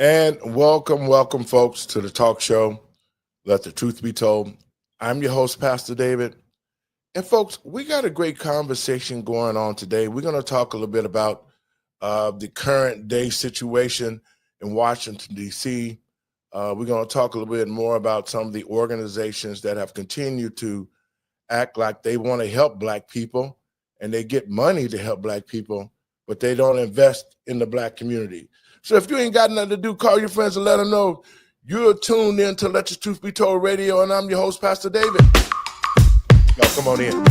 And welcome, folks, to the talk show, Let the Truth Be Told. I'm your host, Pastor David. And, folks, we got a great conversation going on today. We're going to talk a little bit about the current day situation in Washington, D.C. We're going to talk a little bit more about some of the organizations that have continued to act like they want to help Black people and they get money to help Black people, but they don't invest in the Black community. So if you ain't got nothing to do, call your friends and let them know you're tuned in to Let the Truth Be Told Radio, and I'm your host, Pastor David. Y'all come on in.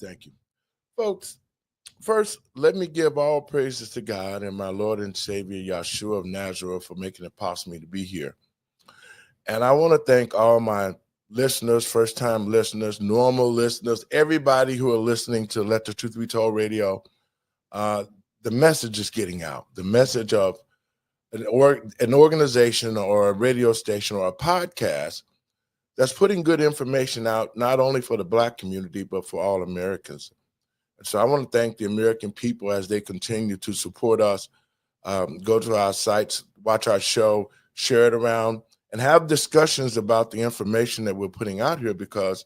Thank you. Folks, first, let me give all praises to God and my Lord and Savior, Yahshua of Nazareth, for making it possible to be here. And I want to thank all my listeners, first-time listeners, normal listeners, everybody who are listening to Let the Truth Be Told Radio. The message is getting out. The message of an organization or a radio station or a podcast that's putting good information out, not only for the Black community, but for all Americans. And so I want to thank the American people as they continue to support us, go to our sites, watch our show, share it around, and have discussions about the information that we're putting out here, because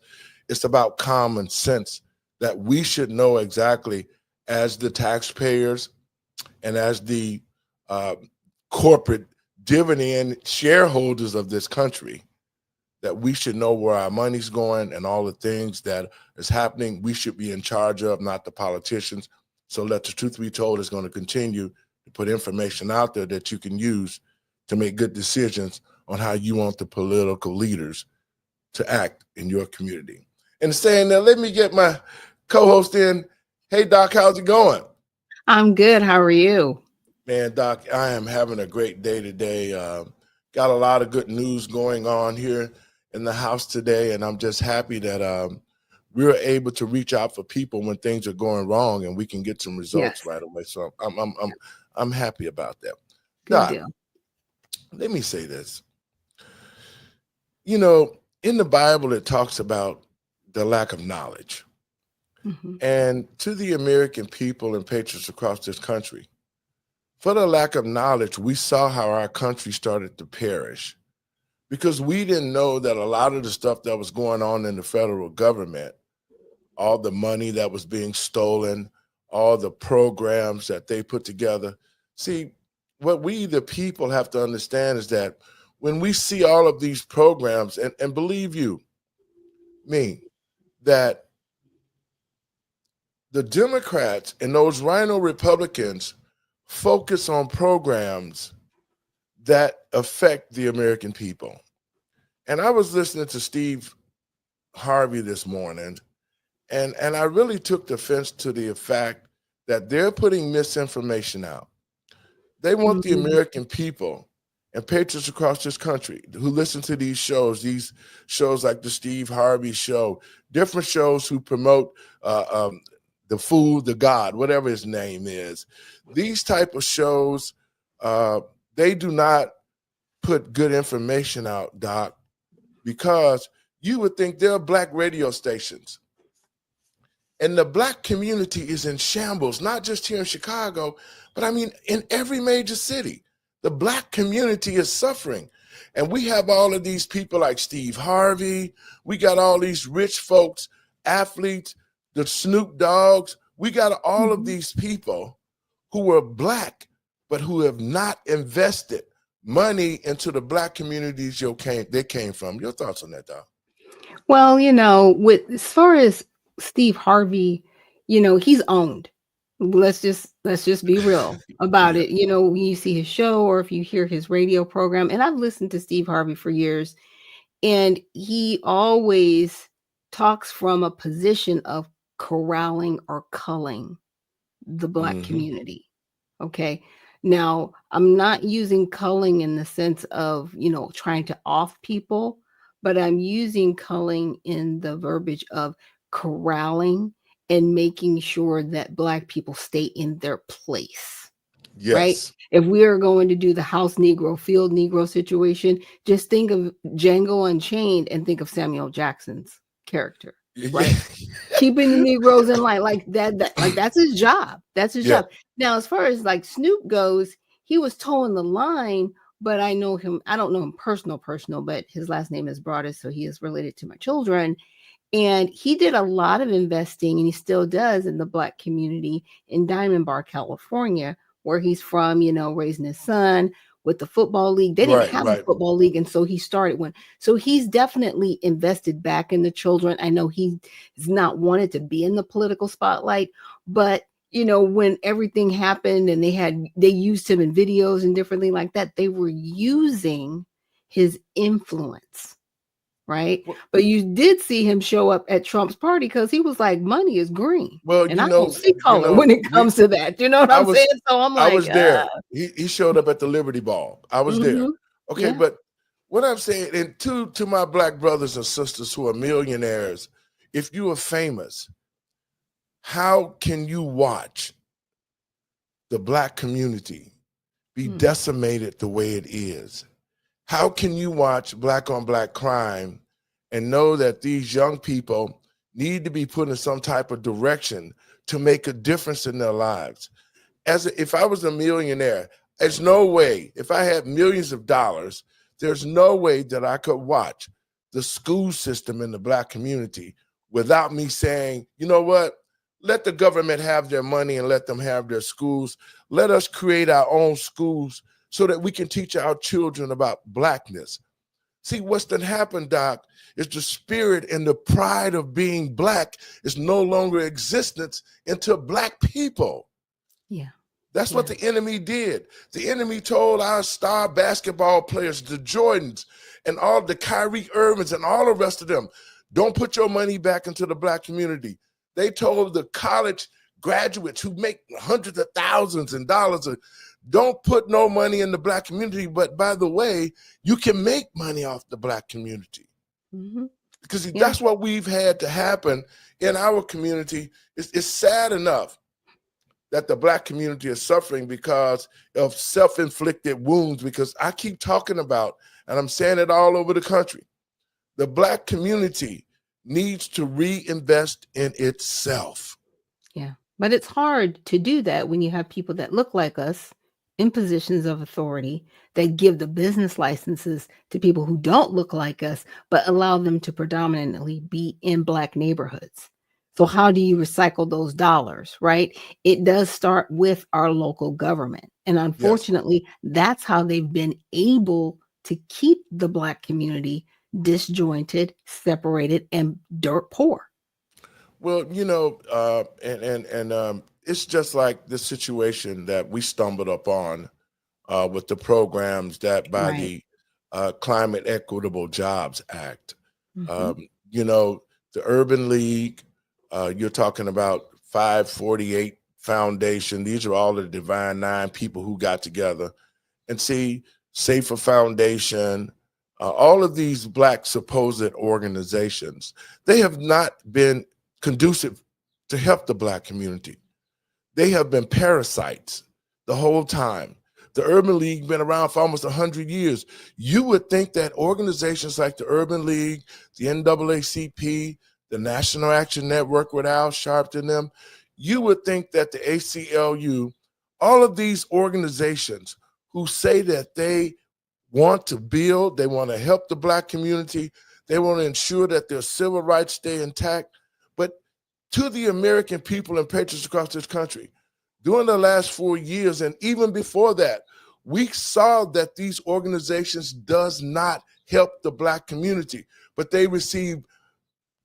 it's about common sense that we should know exactly, as the taxpayers and as the corporate dividend shareholders of this country, that we should know where our money's going and all the things that is happening. We should be in charge of, not the politicians. So Let the Truth Be Told is going to continue to put information out there that you can use to make good decisions on how you want the political leaders to act in your community. And saying that, let me get my co-host in. Hey, Doc, how's it going? I'm good. How are you? Man, Doc, I am having a great day today. Got a lot of good news going on here in the house today, and I'm just happy that we're able to reach out for people when things are going wrong, and we can get some results right away. So I'm happy about that. Good Doc, deal. let me say this. You know, in the Bible, it talks about the lack of knowledge. Mm-hmm. And to the American people and patriots across this country, for the lack of knowledge, we saw how our country started to perish, because we didn't know that a lot of the stuff that was going on in the federal government, all the money that was being stolen, all the programs that they put together. See, what we, the people, have to understand is that when we see all of these programs, and believe you me, that the Democrats and those rhino Republicans focus on programs that affect the American people. And I was listening to Steve Harvey this morning, and I really took offense to the fact that they're putting misinformation out. They want the American people and patriots across this country who listen to these shows like the Steve Harvey Show, different shows who promote the food, the God, whatever his name is. These type of shows, they do not put good information out, Doc, because you would think there are Black radio stations. And the Black community is in shambles, not just here in Chicago, but I mean, in every major city. The Black community is suffering. And we have all of these people like Steve Harvey. We got all these rich folks, athletes, the Snoop Dogs. We got all of these people who are Black, but who have not invested money into the Black communities they came from. Your thoughts on that, Doc? Well, with as far as Steve Harvey, he's owned. Let's just be real about Yeah. it. When you see his show or if you hear his radio program, and I've listened to Steve Harvey for years, and he always talks from a position of corralling or culling the Black community. Okay. Now, I'm not using culling in the sense of, trying to off people, but I'm using culling in the verbiage of corralling and making sure that Black people stay in their place. Right? Yes. If we are going to do the house Negro, field Negro situation, just think of Django Unchained and think of Samuel Jackson's character. Right? Keeping the Negroes in line like that, like that's his job. That's his job. Now, as far as like Snoop goes, he was towing the line, but I know him. I don't know him personal, but his last name is Broadus, so he is related to my children. And he did a lot of investing, and he still does, in the Black community in Diamond Bar, California, where he's from, raising his son with the football league. They didn't have a football league, and so he started one. So he's definitely invested back in the children. I know he's not wanted to be in the political spotlight, but when everything happened and they used him in videos and different things like that, they were using his influence. Right. But you did see him show up at Trump's party because he was like, money is green. Well, and I don't see color when it comes to that. You know what I'm saying? So I'm like, I was there. He showed up at the Liberty Ball. I was there. Okay. Yeah. But what I'm saying, and to my Black brothers and sisters who are millionaires, if you are famous, how can you watch the Black community be decimated the way it is? How can you watch Black on Black crime and know that these young people need to be put in some type of direction to make a difference in their lives? If I was a millionaire, there's no way, if I had millions of dollars, there's no way that I could watch the school system in the Black community without me saying, you know what? Let the government have their money and let them have their schools. Let us create our own schools so that we can teach our children about Blackness. See, what's done happened, Doc, is the spirit and the pride of being Black is no longer existence into Black people. Yeah. That's what the enemy did. The enemy told our star basketball players, the Jordans and all the Kyrie Irvings and all the rest of them, don't put your money back into the Black community. They told the college graduates who make hundreds of thousands of dollars, don't put no money in the Black community. But by the way, you can make money off the Black community. Because that's what we've had to happen in our community. It's sad enough that the Black community is suffering because of self-inflicted wounds, because I keep talking about, and I'm saying it all over the country, the Black community needs to reinvest in itself. Yeah, but it's hard to do that when you have people that look like us in positions of authority that give the business licenses to people who don't look like us, but allow them to predominantly be in Black neighborhoods. So how do you recycle those dollars, right? It does start with our local government. And unfortunately, that's how they've been able to keep the Black community disjointed, separated, and dirt poor. Well, it's just like the situation that we stumbled upon with the programs that by the Climate Equitable Jobs Act. The Urban League, you're talking about 548 Foundation. These are all the Divine Nine people who got together. And see, Safer Foundation, all of these Black supposed organizations, they have not been conducive to help the Black community. They have been parasites the whole time. The Urban League been around for almost 100 years. You would think that organizations like the Urban League, the NAACP, the National Action Network with Al Sharpton and them, you would think that the ACLU, all of these organizations who say that they want to build, they want to help the Black community, they want to ensure that their civil rights stay intact. But to the American people and patriots across this country, during the last 4 years and even before that, we saw that these organizations does not help the Black community, but they receive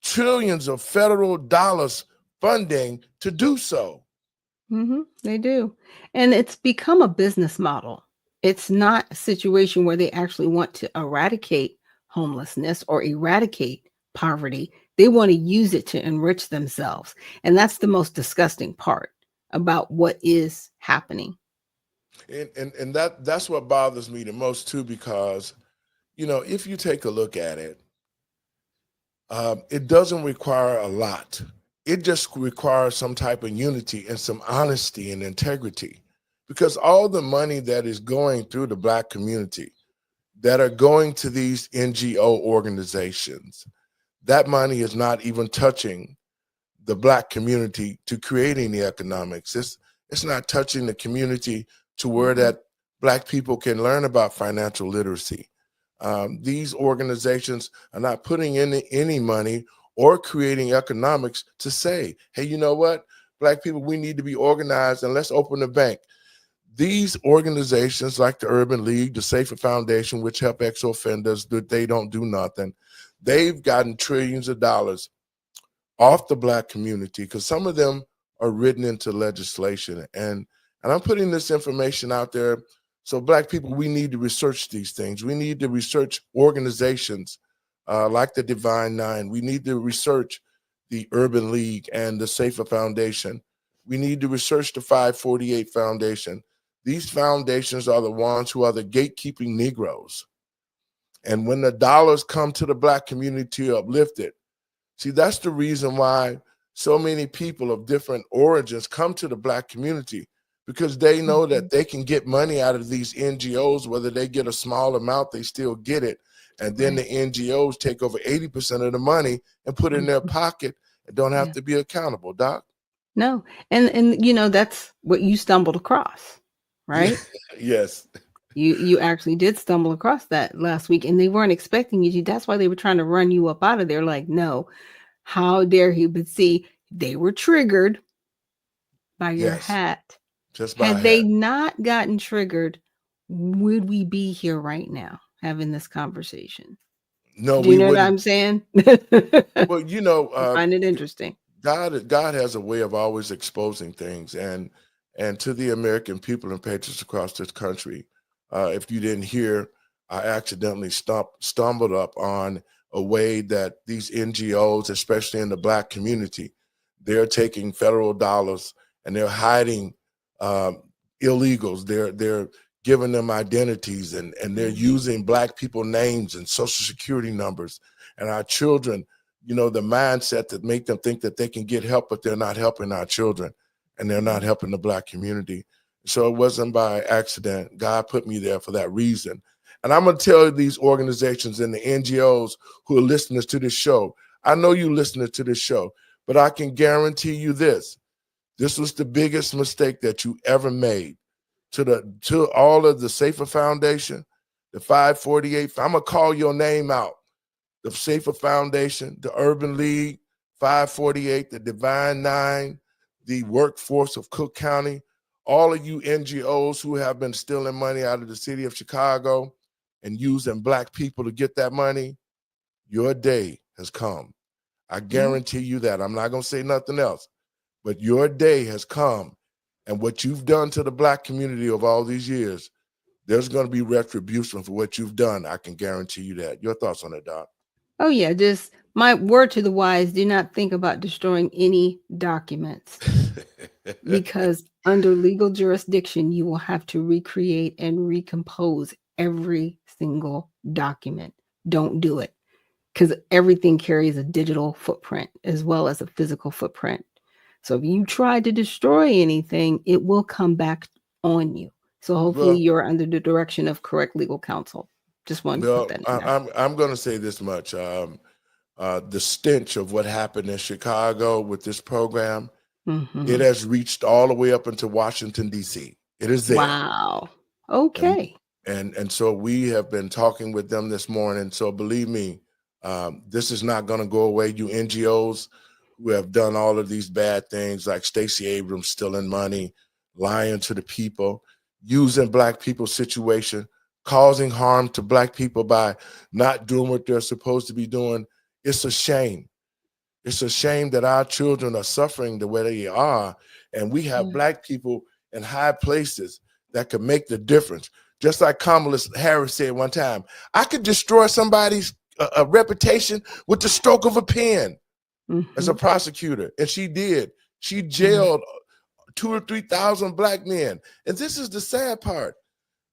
trillions of federal dollars funding to do so. They do. And it's become a business model. It's not a situation where they actually want to eradicate homelessness or eradicate poverty. They want to use it to enrich themselves. And that's the most disgusting part about what is happening. And that's what bothers me the most too, because, you know, if you take a look at it, it doesn't require a lot. It just requires some type of unity and some honesty and integrity, because all the money that is going through the Black community, that are going to these NGO organizations, that money is not even touching the Black community to creating the economics. It's not touching the community to where that Black people can learn about financial literacy. These organizations are not putting in any money or creating economics to say, hey, you know what, Black people, we need to be organized and let's open a bank. These organizations like the Urban League, the Safer Foundation, which help ex-offenders, they don't do nothing. They've gotten trillions of dollars off the Black community because some of them are written into legislation. And I'm putting this information out there. So Black people, we need to research these things. We need to research organizations like the Divine Nine. We need to research the Urban League and the Safer Foundation. We need to research the 548 Foundation. These foundations are the ones who are the gatekeeping Negroes. And when the dollars come to the Black community to uplift it, see, that's the reason why so many people of different origins come to the Black community, because they know that they can get money out of these NGOs, whether they get a small amount, they still get it. And then the NGOs take over 80% of the money and put it in their pocket and don't have to be accountable, Doc. No. And you know, that's what you stumbled across, right? Yes. You actually did stumble across that last week, and they weren't expecting you to. That's why they were trying to run you up out of there. Like, no, how dare he? But see, they were triggered by your hat. Just by Had they not gotten triggered, would we be here right now having this conversation? No, Do you we know what wouldn't. I'm saying? Well, you know, I find it interesting. God has a way of always exposing things, and to the American people and patriots across this country, if you didn't hear, I accidentally stumbled up on a way that these NGOs, especially in the Black community, they're taking federal dollars and they're hiding illegals. They're giving them identities, and they're using Black people names and social security numbers, and our children, you know, the mindset that make them think that they can get help, but they're not helping our children and they're not helping the Black community. So it wasn't by accident. God put me there for that reason. And I'm going to tell these organizations and the NGOs who are listening to this show, I know you listening to this show, but I can guarantee you this. This was the biggest mistake that you ever made. To all of the Safer Foundation, the 548, I'm going to call your name out. The Safer Foundation, the Urban League, 548, the Divine Nine, the Workforce of Cook County, all of you NGOs who have been stealing money out of the city of Chicago and using Black people to get that money, your day has come. I guarantee you that. I'm not going to say nothing else, but your day has come. And what you've done to the Black community of all these years, there's going to be retribution for what you've done. I can guarantee you that. Your thoughts on it, Doc? Oh, yeah. Just my word to the wise, do not think about destroying any documents because under legal jurisdiction, you will have to recreate and recompose every single document. Don't do it, because everything carries a digital footprint as well as a physical footprint. So if you try to destroy anything, it will come back on you. So hopefully Well, you're under the direction of correct legal counsel. Just wanted to put well, that in there. I'm going to say this much: the stench of what happened in Chicago with this program, it Hmm. has reached all the way up into Washington D.C. It is there, Wow. and Okay. so we have been talking with them this morning. So believe me, this is not going to go away. You NGOs who have done all of these bad things, like Stacey Abrams stealing money, lying to the people, using Black people's situation, causing harm to Black people by not doing what they're supposed to be doing. It's a shame. It's a shame that our children are suffering the way they are, and we have Yeah. Black people in high places that can make the difference. Just like Kamala Harris said one time, I could destroy somebody's reputation with the stroke of a pen as a Hmm. prosecutor, and she did. She Yeah. jailed 2,000 or 3,000 Black men, and this is the sad part.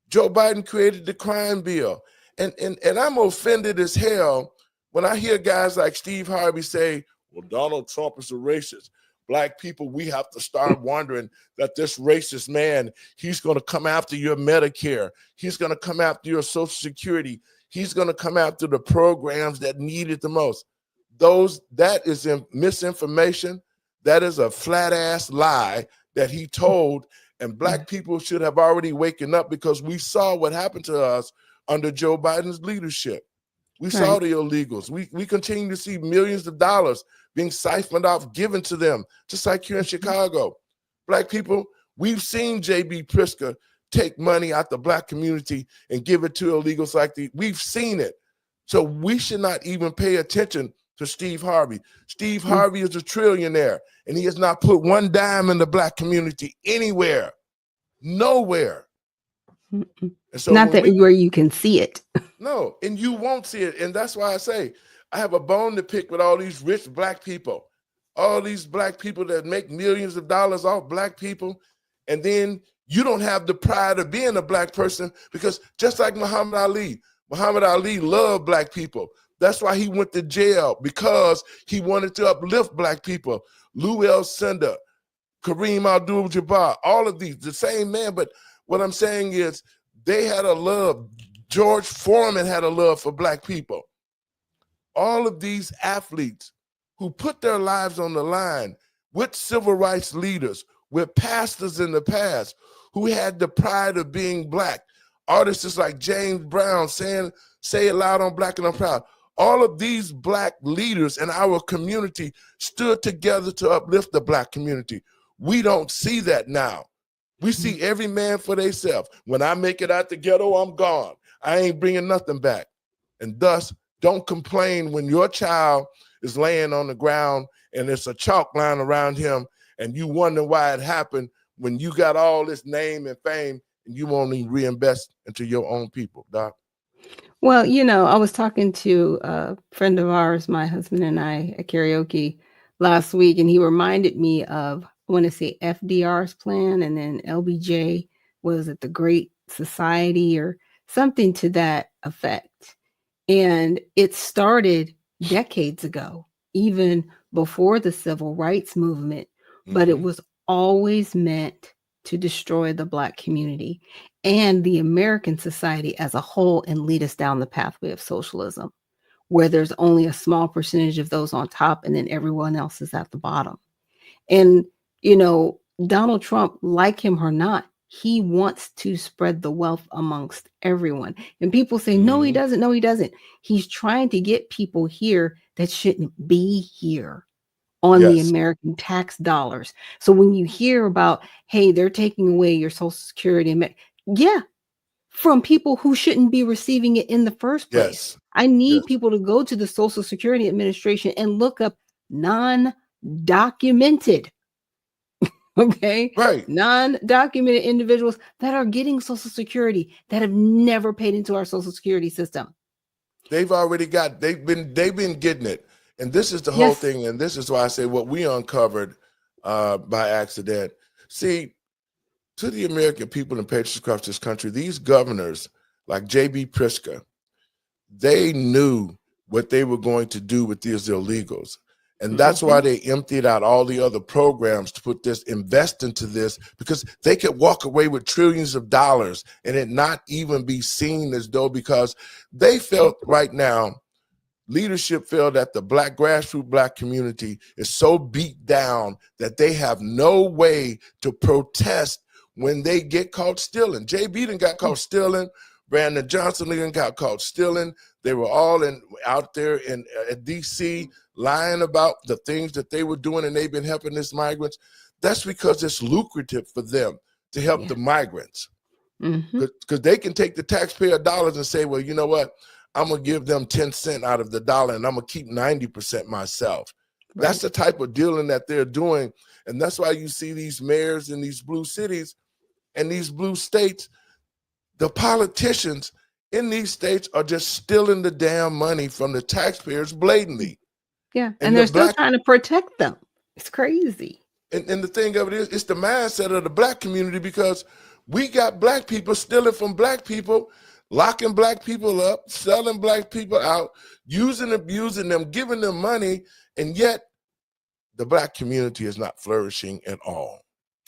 Joe Biden created the crime bill. And I'm offended as hell when I hear guys like Steve Harvey say, well, Donald Trump is a racist. Black people, we have to start wondering that this racist man, he's going to come after your Medicare. He's going to come after your Social Security. He's going to come after the programs that need it the most. That is misinformation. That is a flat ass lie that he told, and Yeah. Black people should have already waken up, because we saw what happened to us under Joe Biden's leadership. We saw Right. the illegals. We continue to see millions of dollars being siphoned off, given to them, just like here in Mhm. Chicago. Black people, we've seen J.B. Pritzker take money out the Black community and give it to illegals like these. We've seen it. So we should not even pay attention to Steve Harvey. Steve Mm. Harvey is a trillionaire, and he has not put one dime in the Black community anywhere, nowhere. Mm-mm. And so Not when that we where you can see it. no, and you won't see it. And that's why I say I have a bone to pick with all these rich Black people, all these Black people that make millions of dollars off Black people. And then you don't have the pride of being a Black person, because just like Muhammad Ali loved Black people. That's why he went to jail, because he wanted to uplift Black people. Lou Alcindor, Kareem Abdul-Jabbar, all of these, the same man. But what I'm saying is they had a love. George Foreman had a love for Black people. All of these athletes who put their lives on the line with civil rights leaders, with pastors in the past who had the pride of being Black. Artists like James Brown saying, "Say it loud, I'm Black and I'm proud." All of these Black leaders in our community stood together to uplift the Black community. We don't see that now. We Mm. see every man for themselves. When I make it out the ghetto, I'm gone. I ain't bringing nothing back. And thus, don't complain when your child is laying on the ground and there's a chalk line around him, and you wonder why it happened, when you got all this name and fame and you won't even reinvest into your own people, Doc. Well, I was talking to a friend of ours, my husband and I, at karaoke last week, and he reminded me of, I want to say, FDR's plan, and then LBJ, was it the Great Society or something to that effect. And it started decades ago, even before the civil rights movement, but it Mm-hmm. was always meant to destroy the Black community and the American society as a whole and lead us down the pathway of socialism, where there's only a small percentage of those on top and then everyone else is at the bottom. And, Donald Trump, like him or not, he wants to spread the wealth amongst everyone. And people say, no, he Mm-hmm. doesn't. No, he doesn't. He's trying to get people here that shouldn't be here on the Yes. American tax dollars. So when you hear about, hey, they're taking away your Social Security, yeah, from people who shouldn't be receiving it in the first place. Yes. I need Yes. people to go to the Social Security Administration and look up non-documented, okay, Right. non-documented individuals that are getting Social Security that have never paid into our Social Security system. They've been getting it. And this is the whole Yes. thing. And this is why I say what we uncovered by accident. See, to the American people and patriots across this country, these governors like J.B. Pritzker, they knew what they were going to do with these illegals. And that's why they emptied out all the other programs to invest into this, because they could walk away with trillions of dollars and it not even be seen as though, because they felt right now, leadership felt that the grassroots black community is so beat down that they have no way to protest when they get caught stealing. JB done got caught stealing. Brandon Johnson done got caught stealing. They were all out there in DC lying about the things that they were doing, and they've been helping these migrants. That's because it's lucrative for them to help the migrants, because they can take the taxpayer dollars and say, well, you know what? I'm going to give them 10 cents out of the dollar and I'm going to keep 90% myself. Right. That's the type of dealing that they're doing. And that's why you see these mayors in these blue cities and these blue states, the politicians in these states are just stealing the damn money from the taxpayers blatantly. Yeah, and they're still trying to protect them. It's crazy. And the thing of it is, it's the mindset of the black community, because we got black people stealing from black people, locking black people up, selling black people out, using, abusing them, giving them money, and yet the black community is not flourishing at all.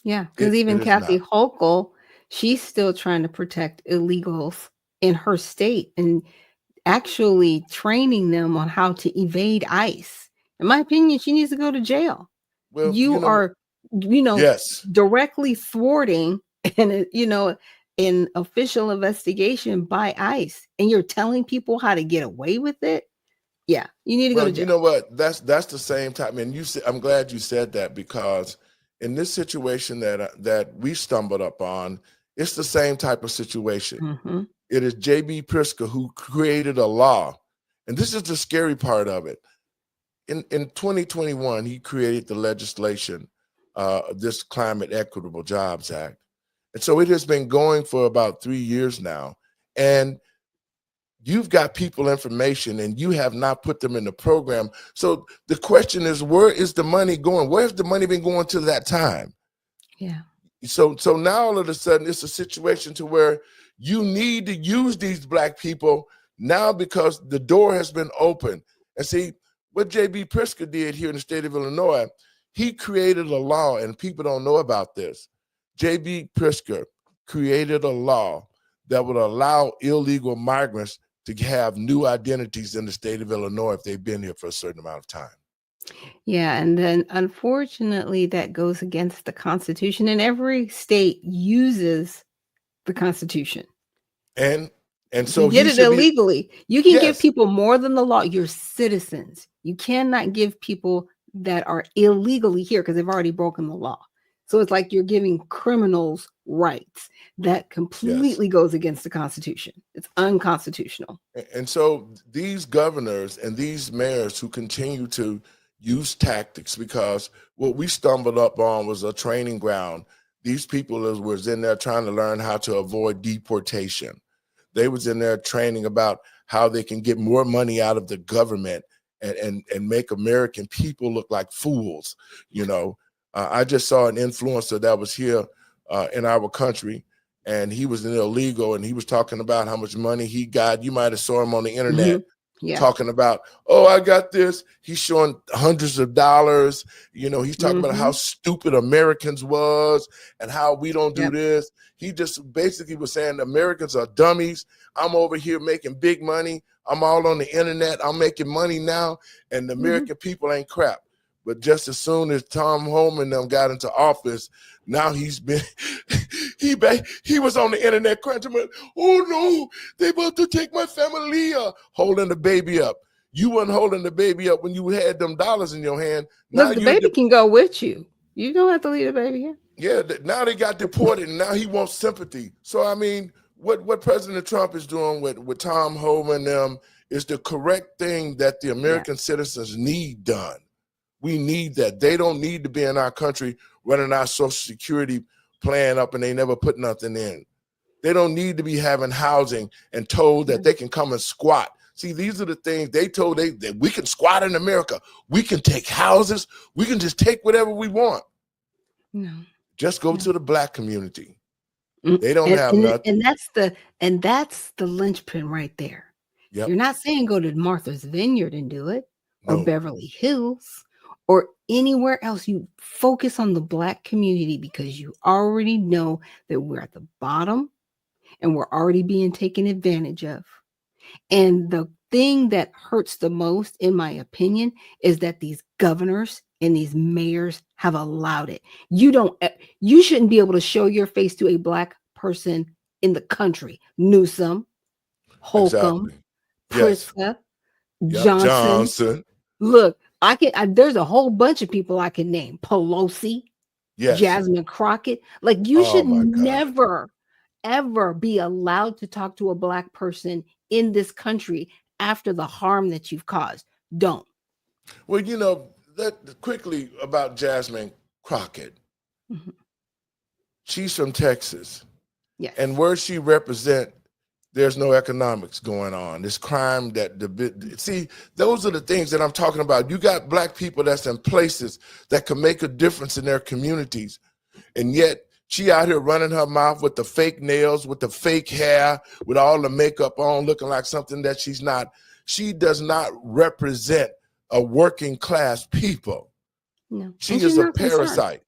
Yeah, because even Kathy Hochul, she's still trying to protect illegals in her state and actually training them on how to evade ICE. In my opinion, she needs to go to jail. Well, you are, yes, directly thwarting and, an official investigation by ICE, and you're telling people how to get away with it. Yeah, you need to go to jail. You know what? That's the same time. And I'm glad you said that, because in this situation that we stumbled up on, it's the same type of situation. It is J.B. Pritzker who created a law, and this is the scary part of it. In 2021, he created the legislation, this Climate Equitable Jobs Act. And so it has been going for about 3 years now. And you've got people information and you have not put them in the program. So the question is, where is the money going? Where's the money been going to that time? Yeah. So now all of a sudden it's a situation to where you need to use these black people now, because the door has been opened. And see, what J.B. Pritzker did here in the state of Illinois, he created a law, and people don't know about this. J.B. Pritzker created a law that would allow illegal migrants to have new identities in the state of Illinois if they've been here for a certain amount of time. Yeah, and then unfortunately that goes against the Constitution, and every state uses the Constitution. And so you did it illegally. You can give people more than the law. You're citizens. You cannot give people that are illegally here because they've already broken the law. So it's like you're giving criminals rights. That completely goes against the Constitution. It's unconstitutional. And so these governors and these mayors who continue to use tactics, because what we stumbled up on was a training ground. These people was in there trying to learn how to avoid deportation. They was in there training about how they can get more money out of the government and make American people look like fools. I just saw an influencer that was here in our country, and he was an illegal, and he was talking about how much money he got. You might have saw him on the internet talking about, oh, I got this. He's showing hundreds of dollars. He's talking about how stupid Americans was and how we don't do this. He just basically was saying Americans are dummies. I'm over here making big money. I'm all on the internet. I'm making money now, and the American people ain't crap. But just as soon as Tom Homan them got into office, now he was on the internet crunching. Oh no, they about to take my family, holding the baby up. You wasn't holding the baby up when you had them dollars in your hand. Now look, the baby can go with you. You don't have to leave the baby here. Yeah, now they got deported, and now he wants sympathy. So I mean, what President Trump is doing with Tom Homan them is the correct thing that the American citizens need done. We need that. They don't need to be in our country running our Social Security plan up and they never put nothing in. They don't need to be having housing and told that they can come and squat. See, these are the things they told that we can squat in America. We can take houses. We can just take whatever we want. No. Just go to the black community. They don't have nothing. And that's the linchpin right there. Yep. You're not saying go to Martha's Vineyard and do it, or No. Beverly Hills, or anywhere else. You focus on the Black community because you already know that we're at the bottom and we're already being taken advantage of. And the thing that hurts the most, in my opinion, is that these governors and these mayors have allowed it. You shouldn't be able to show your face to a Black person in the country. Newsom, Holcomb, Exactly. Yes. Pritzker, Yep. Johnson. Johnson. Look, there's a whole bunch of people I can name. Pelosi, Yes. Jasmine Crockett. Like, you Oh should my God. never, ever be allowed to talk to a Black person in this country after the harm that you've caused. Don't. Well, that quickly about Jasmine Crockett. Mm-hmm. She's from Texas. Yes. And where she represent, there's no economics going on. This crime see, those are the things that I'm talking about. You got Black people that's in places that can make a difference in their communities. And yet she out here running her mouth with the fake nails, with the fake hair, with all the makeup on, looking like something that she's not. She does not represent a working class people. No. She is a parasite.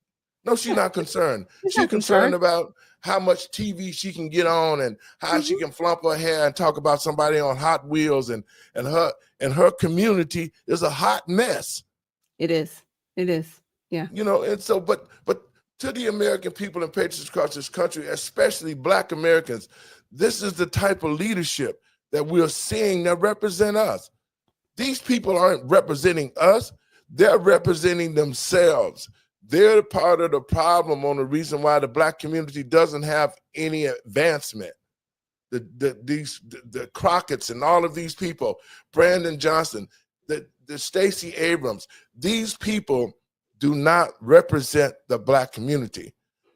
No, she's not concerned. She's concerned about how much TV she can get on and how she can flump her hair and talk about somebody on Hot Wheels, and her community is a hot mess. It is. Yeah. And so, but to the American people and patriots across this country, especially Black Americans, this is the type of leadership that we're seeing that represent us. These people aren't representing us. They're representing themselves. They're part of the problem on the reason why the Black community doesn't have any advancement. The Crockett's and all of these people, Brandon Johnson, the Stacey Abrams, these people do not represent the Black community.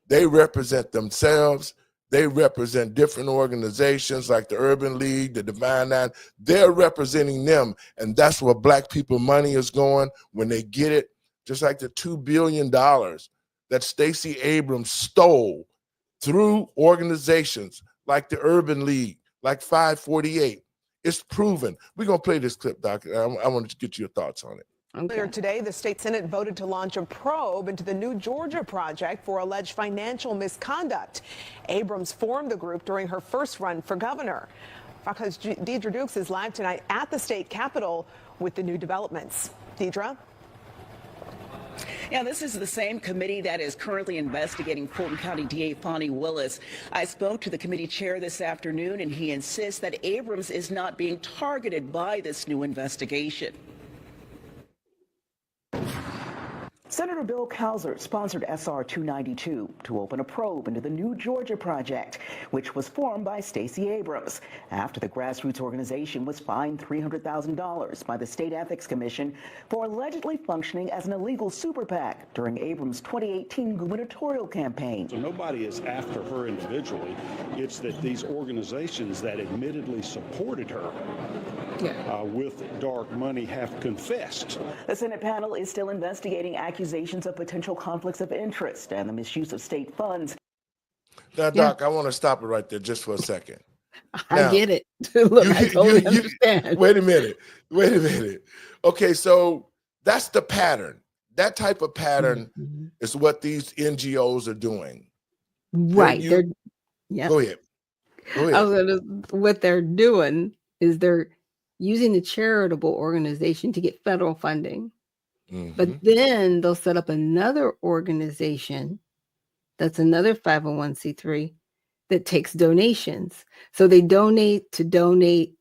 They represent themselves. They represent different organizations like the Urban League, the Divine Nine. They're representing them, and that's where Black people money is going when they get it. Just like the $2 billion that Stacey Abrams stole through organizations like the Urban League, like 548. It's proven. We're going to play this clip, Doc. I want to get your thoughts on it. Earlier today, the state Senate voted to launch a probe into the new Georgia project for alleged financial misconduct. Abrams formed the group during her first run for governor. Fox's Deidre Dukes is live tonight at the state capitol with the new developments. Deidre? Yeah, this is the same committee that is currently investigating Fulton County DA Fonnie Willis. I spoke to the committee chair this afternoon, and he insists that Abrams is not being targeted by this new investigation. Senator Bill Cowser sponsored SR 292 to open a probe into the new Georgia project, which was formed by Stacey Abrams after the grassroots organization was fined $300,000 by the State Ethics Commission for allegedly functioning as an illegal super PAC during Abrams' 2018 gubernatorial campaign. So nobody is after her individually. It's that these organizations that admittedly supported her with dark money have confessed. The Senate panel is still investigating accusations of potential conflicts of interest and the misuse of state funds. Now, Doc, I want to stop it right there just for a second. I get it. Look, I totally understand. Wait a minute. Okay, so that's the pattern. That type of pattern is what these NGOs are doing. Right. Go ahead. What they're doing is they're using the charitable organization to get federal funding. But then they'll set up another organization that's another 501c3 that takes donations. So they donate to donate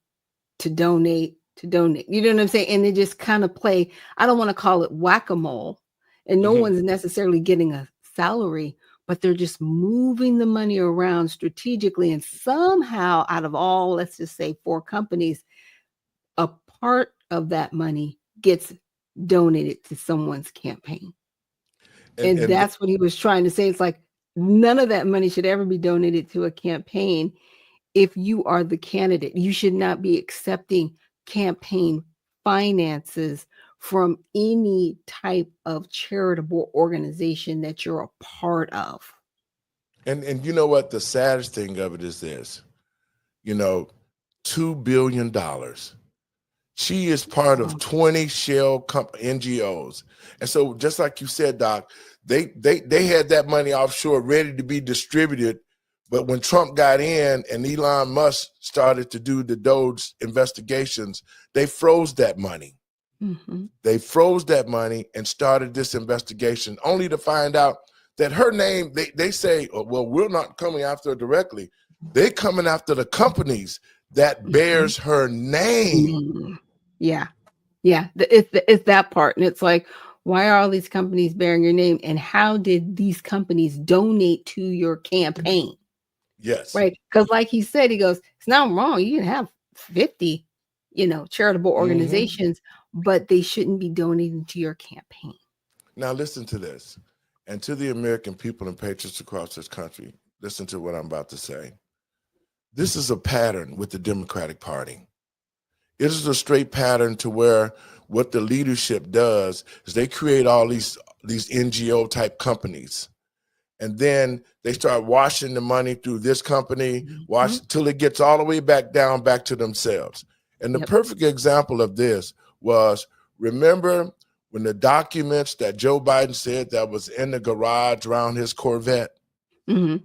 to donate to donate. You know what I'm saying? And they just kind of play, I don't want to call it whack-a-mole. And no one's necessarily getting a salary, but they're just moving the money around strategically. And somehow out of all, let's just say 4 companies, a part of that money gets donated to someone's campaign. And that's what he was trying to say. It's like none of that money should ever be donated to a campaign. If you are the candidate, you should not be accepting campaign finances from any type of charitable organization that you're a part of. And you know what? The saddest thing of it is this, $2 billion. She is part of 20 shell NGOs. And so just like you said, Doc, they had that money offshore ready to be distributed. But when Trump got in and Elon Musk started to do the Doge investigations, they froze that money. Mm-hmm. They froze that money and started this investigation only to find out that her name, they say, well, we're not coming after her directly. They're coming after the companies that bears her name. Mm-hmm. Yeah. It's that part. And it's like, why are all these companies bearing your name? And how did these companies donate to your campaign? Yes. Right. Because like he said, he goes, it's not wrong. You can have 50, charitable organizations, but they shouldn't be donating to your campaign. Now listen to this. And to the American people and patriots across this country, listen to what I'm about to say. This is a pattern with the Democratic Party. It is a straight pattern to where what the leadership does is they create all these NGO type companies. And then they start washing the money through this company, wash till it gets all the way back to themselves. And the perfect example of this was, remember when the documents that Joe Biden said that was in the garage around his Corvette? Mm-hmm.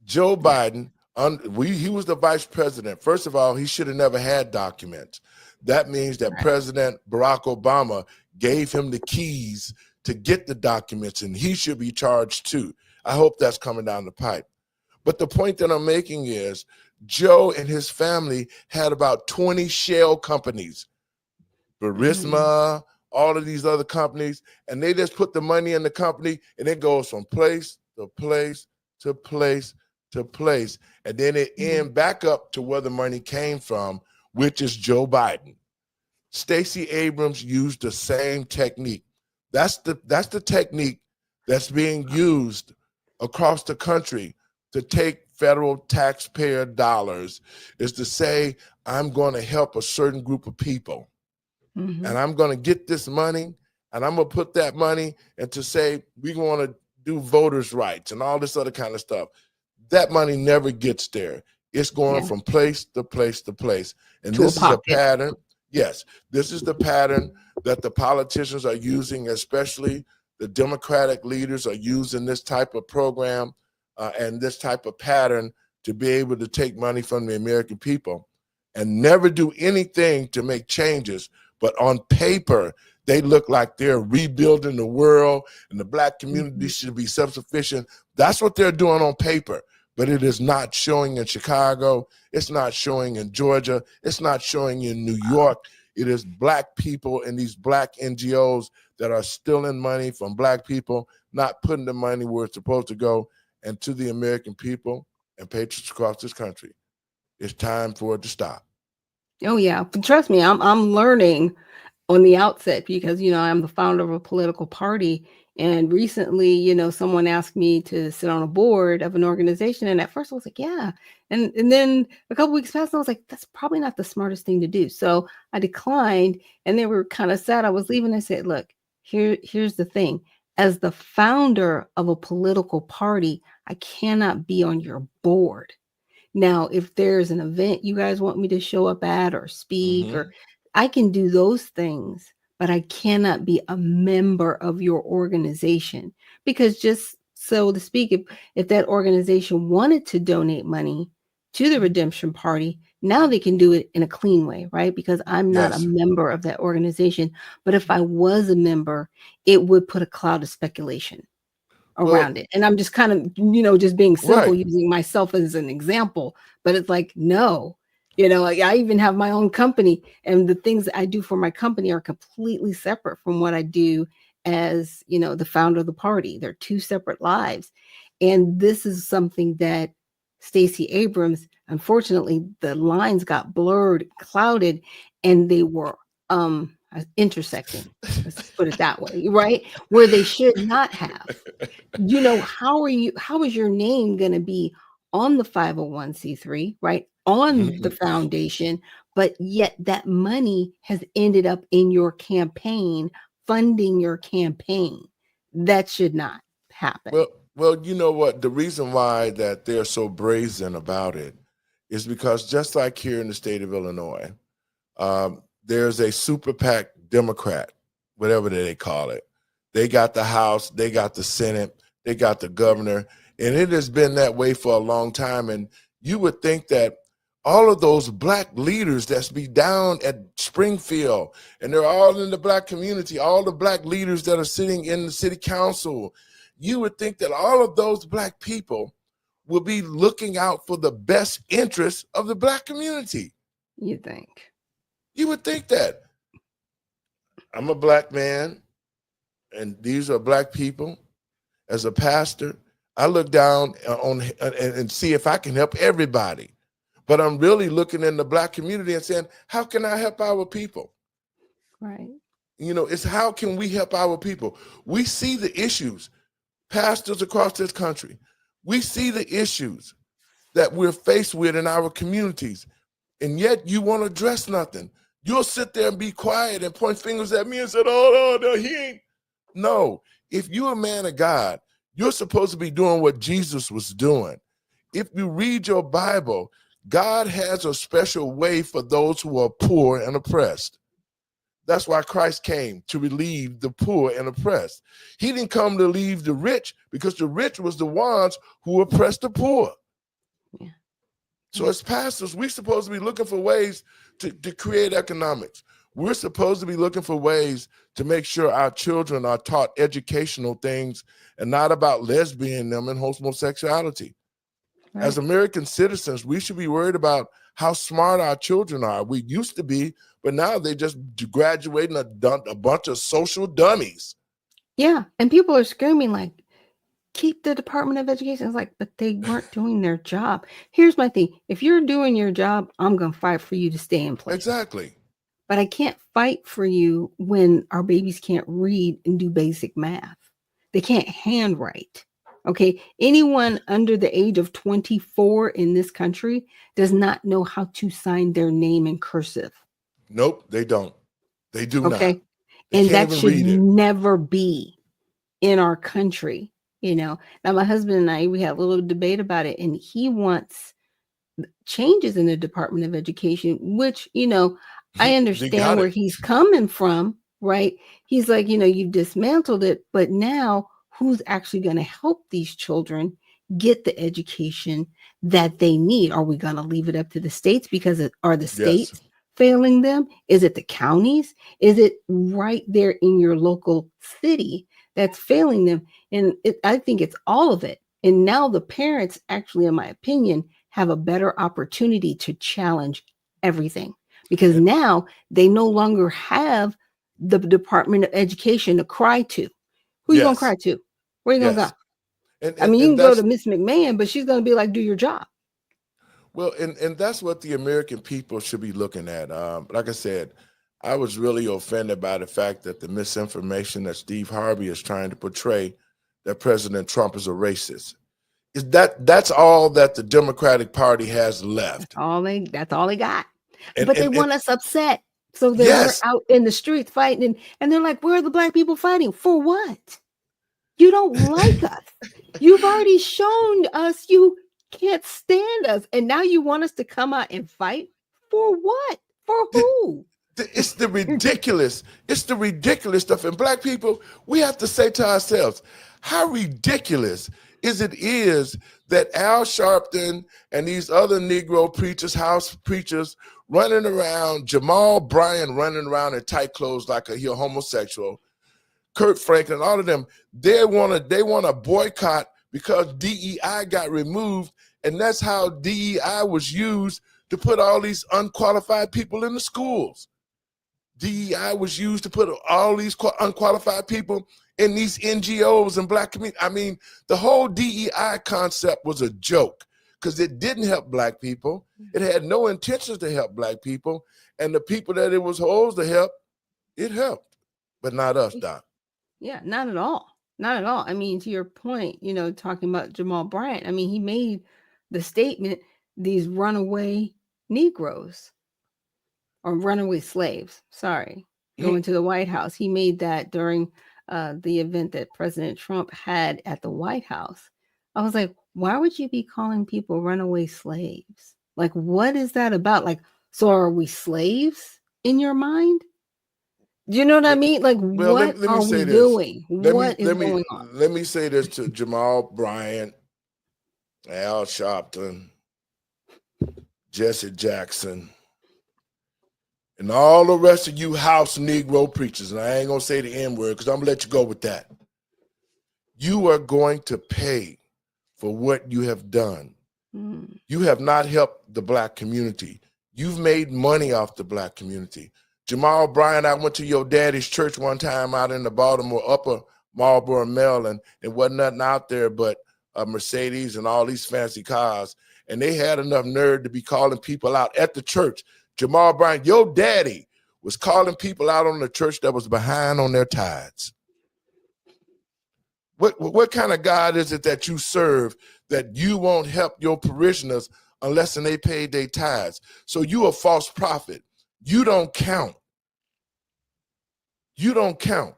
Joe Biden, he was the vice president. First of all, he should have never had documents. That means that President Barack Obama gave him the keys to get the documents, and he should be charged too. I hope that's coming down the pipe. But the point that I'm making is Joe and his family had about 20 shell companies, Burisma, all of these other companies, and they just put the money in the company, and it goes from place to place to place to place, and then it ends back up to where the money came from, which is Joe Biden. Stacey Abrams used the same technique. That's the technique that's being used across the country to take federal taxpayer dollars, is to say, I'm going to help a certain group of people. And I'm going to get this money, and I'm going to put that money and to say, we're going to do voters' rights and all this other kind of stuff. That money never gets there. It's going from place to place to place. And this is a pattern. Yes, this is the pattern that the politicians are using, especially the Democratic leaders are using this type of program and this type of pattern to be able to take money from the American people and never do anything to make changes. But on paper, they look like they're rebuilding the world and the Black community should be self-sufficient. That's what they're doing on paper. But it is not showing in Chicago. It's not showing in Georgia. It's not showing in New York. It is Black people and these Black NGOs that are stealing money from Black people, not putting the money where it's supposed to go. And to the American people and patriots across this country, it's time for it to stop. Oh yeah, but trust me, I'm learning on the outset because I'm the founder of a political party, and recently someone asked me to sit on a board of an organization, and at first I was like, yeah, and then a couple weeks passed and I was like, that's probably not the smartest thing to do, so I declined. And they were kind of sad I was leaving. I said, look, here's the thing, as the founder of a political party, I cannot be on your board. Now, if there's an event you guys want me to show up at or speak, or I can do those things, but I cannot be a member of your organization, because just so to speak, if that organization wanted to donate money to the Redemption Party, now they can do it in a clean way, right? Because I'm not a member of that organization. But if I was a member, it would put a cloud of speculation around it. And I'm just kind of, just being simple, using myself as an example, but it's like, no, like I even have my own company, and the things that I do for my company are completely separate from what I do as, the founder of the party. They're two separate lives. And this is something that Stacey Abrams, unfortunately, the lines got blurred, clouded, and they were, intersecting, let's put it that way, right? Where they should not have. How is your name going to be on the 501c3, right? On the foundation, but yet that money has ended up in your campaign, funding your campaign. That should not happen. Well, Well, you know what? The reason why that they're so brazen about it is because just like here in the state of Illinois, there's a super PAC Democrat, whatever they call it. They got the House, they got the Senate, they got the governor, and it has been that way for a long time. And you would think that all of those black leaders that's be down at Springfield, and they're all in the black community, all the black leaders that are sitting in the city council, you would think that all of those black people will be looking out for the best interests of the black community. You think? You would think that. I'm a black man, and these are black people. As a pastor, I look down on and see if I can help everybody. But I'm really looking in the black community and saying, how can I help our people? Right. You know, it's how can we help our people? We see the issues, pastors across this country. We see the issues that we're faced with in our communities, and yet you won't address nothing. You'll sit there and be quiet and point fingers at me and say, oh, no, he ain't. No, if you're a man of God, you're supposed to be doing what Jesus was doing. If you read your Bible, God has a special way for those who are poor and oppressed. That's why Christ came, to relieve the poor and oppressed. He didn't come to relieve the rich, because the rich was the ones who oppressed the poor. Yeah. So as pastors, we're supposed to be looking for ways to create economics. We're supposed to be looking for ways to make sure our children are taught educational things and not about lesbianism and homosexuality. Right. As American citizens, we should be worried about how smart our children are. We used to be, but now they just graduating a bunch of social dummies. Yeah, and people are screaming like, keep the Department of Education. It's like, but they weren't doing their job. Here's my thing. If you're doing your job, I'm going to fight for you to stay in place. Exactly. But I can't fight for you when our babies can't read and do basic math. They can't handwrite. Okay. Anyone under the age of 24 in this country does not know how to sign their name in cursive. Nope, they don't. They do not. Okay. And that should never be in our country. You know, now my husband and I, we had a little debate about it, and he wants changes in the Department of Education, which, you know, I understand where he's coming from, right? He's like, you know, you've dismantled it, but now who's actually going to help these children get the education that they need? Are we going to leave it up to the states? Because are the states failing them? Is it the counties? Is it right there in your local city that's failing them? And I think it's all of it. And now the parents actually, in my opinion, have a better opportunity to challenge everything, because now they no longer have the Department of Education to cry to. Who are you going to cry to? Where are you going to go? I mean, you can go to Miss McMahon, but she's going to be like, do your job. Well, and that's what the American people should be looking at. Like I said, I was really offended by the fact that the misinformation that Steve Harvey is trying to portray, that President Trump is a racist. That's all that the Democratic Party has left. That's all they got. But they want us upset. So we're out in the streets fighting. And they're like, where are the black people fighting? For what? You don't like us. You've already shown us you can't stand us. And now you want us to come out and fight? For what? For who? It's the ridiculous. It's the ridiculous stuff. And black people, we have to say to ourselves, how ridiculous is that Al Sharpton and these other Negro preachers, house preachers, running around, Jamal Bryant running around in tight clothes like a homosexual, Kurt Franklin, all of them, they want to boycott because DEI got removed, and that's how DEI was used to put all these unqualified people in the schools. DEI was used to put all these unqualified people in these NGOs and black community. I mean, the whole DEI concept was a joke because it didn't help black people. It had no intentions to help black people. And the people that it was supposed to help, it helped, but not us, Doc. Yeah, not at all. Not at all. I mean, to your point, you know, talking about Jamal Bryant, I mean, he made the statement, these runaway Negroes or runaway slaves, going to the White House. He made that during the event that President Trump had at the White House, I was like, why would you be calling people runaway slaves? Like, what is that about? Like, so are we slaves in your mind? Do you know what I mean? Like, Well, what let me are say we this. doing? Let me What is let me going on? let me say this to Jamal Bryant, Al Sharpton, Jesse Jackson, and all the rest of you house Negro preachers. And I ain't gonna say the N word because I'm gonna let you go with that. You are going to pay for what you have done. You have not helped the Black community. You've made money off the Black community. Jamal Bryant, I went to your daddy's church one time out in the Baltimore, upper Marlboro, Maryland, and wasn't nothing out there but a Mercedes and all these fancy cars. And they had enough nerve to be calling people out at the church. Jamal Bryant, your daddy was calling people out on the church that was behind on their tithes. What kind of God is it that you serve that you won't help your parishioners unless they pay their tithes? So you a false prophet. You don't count. You don't count.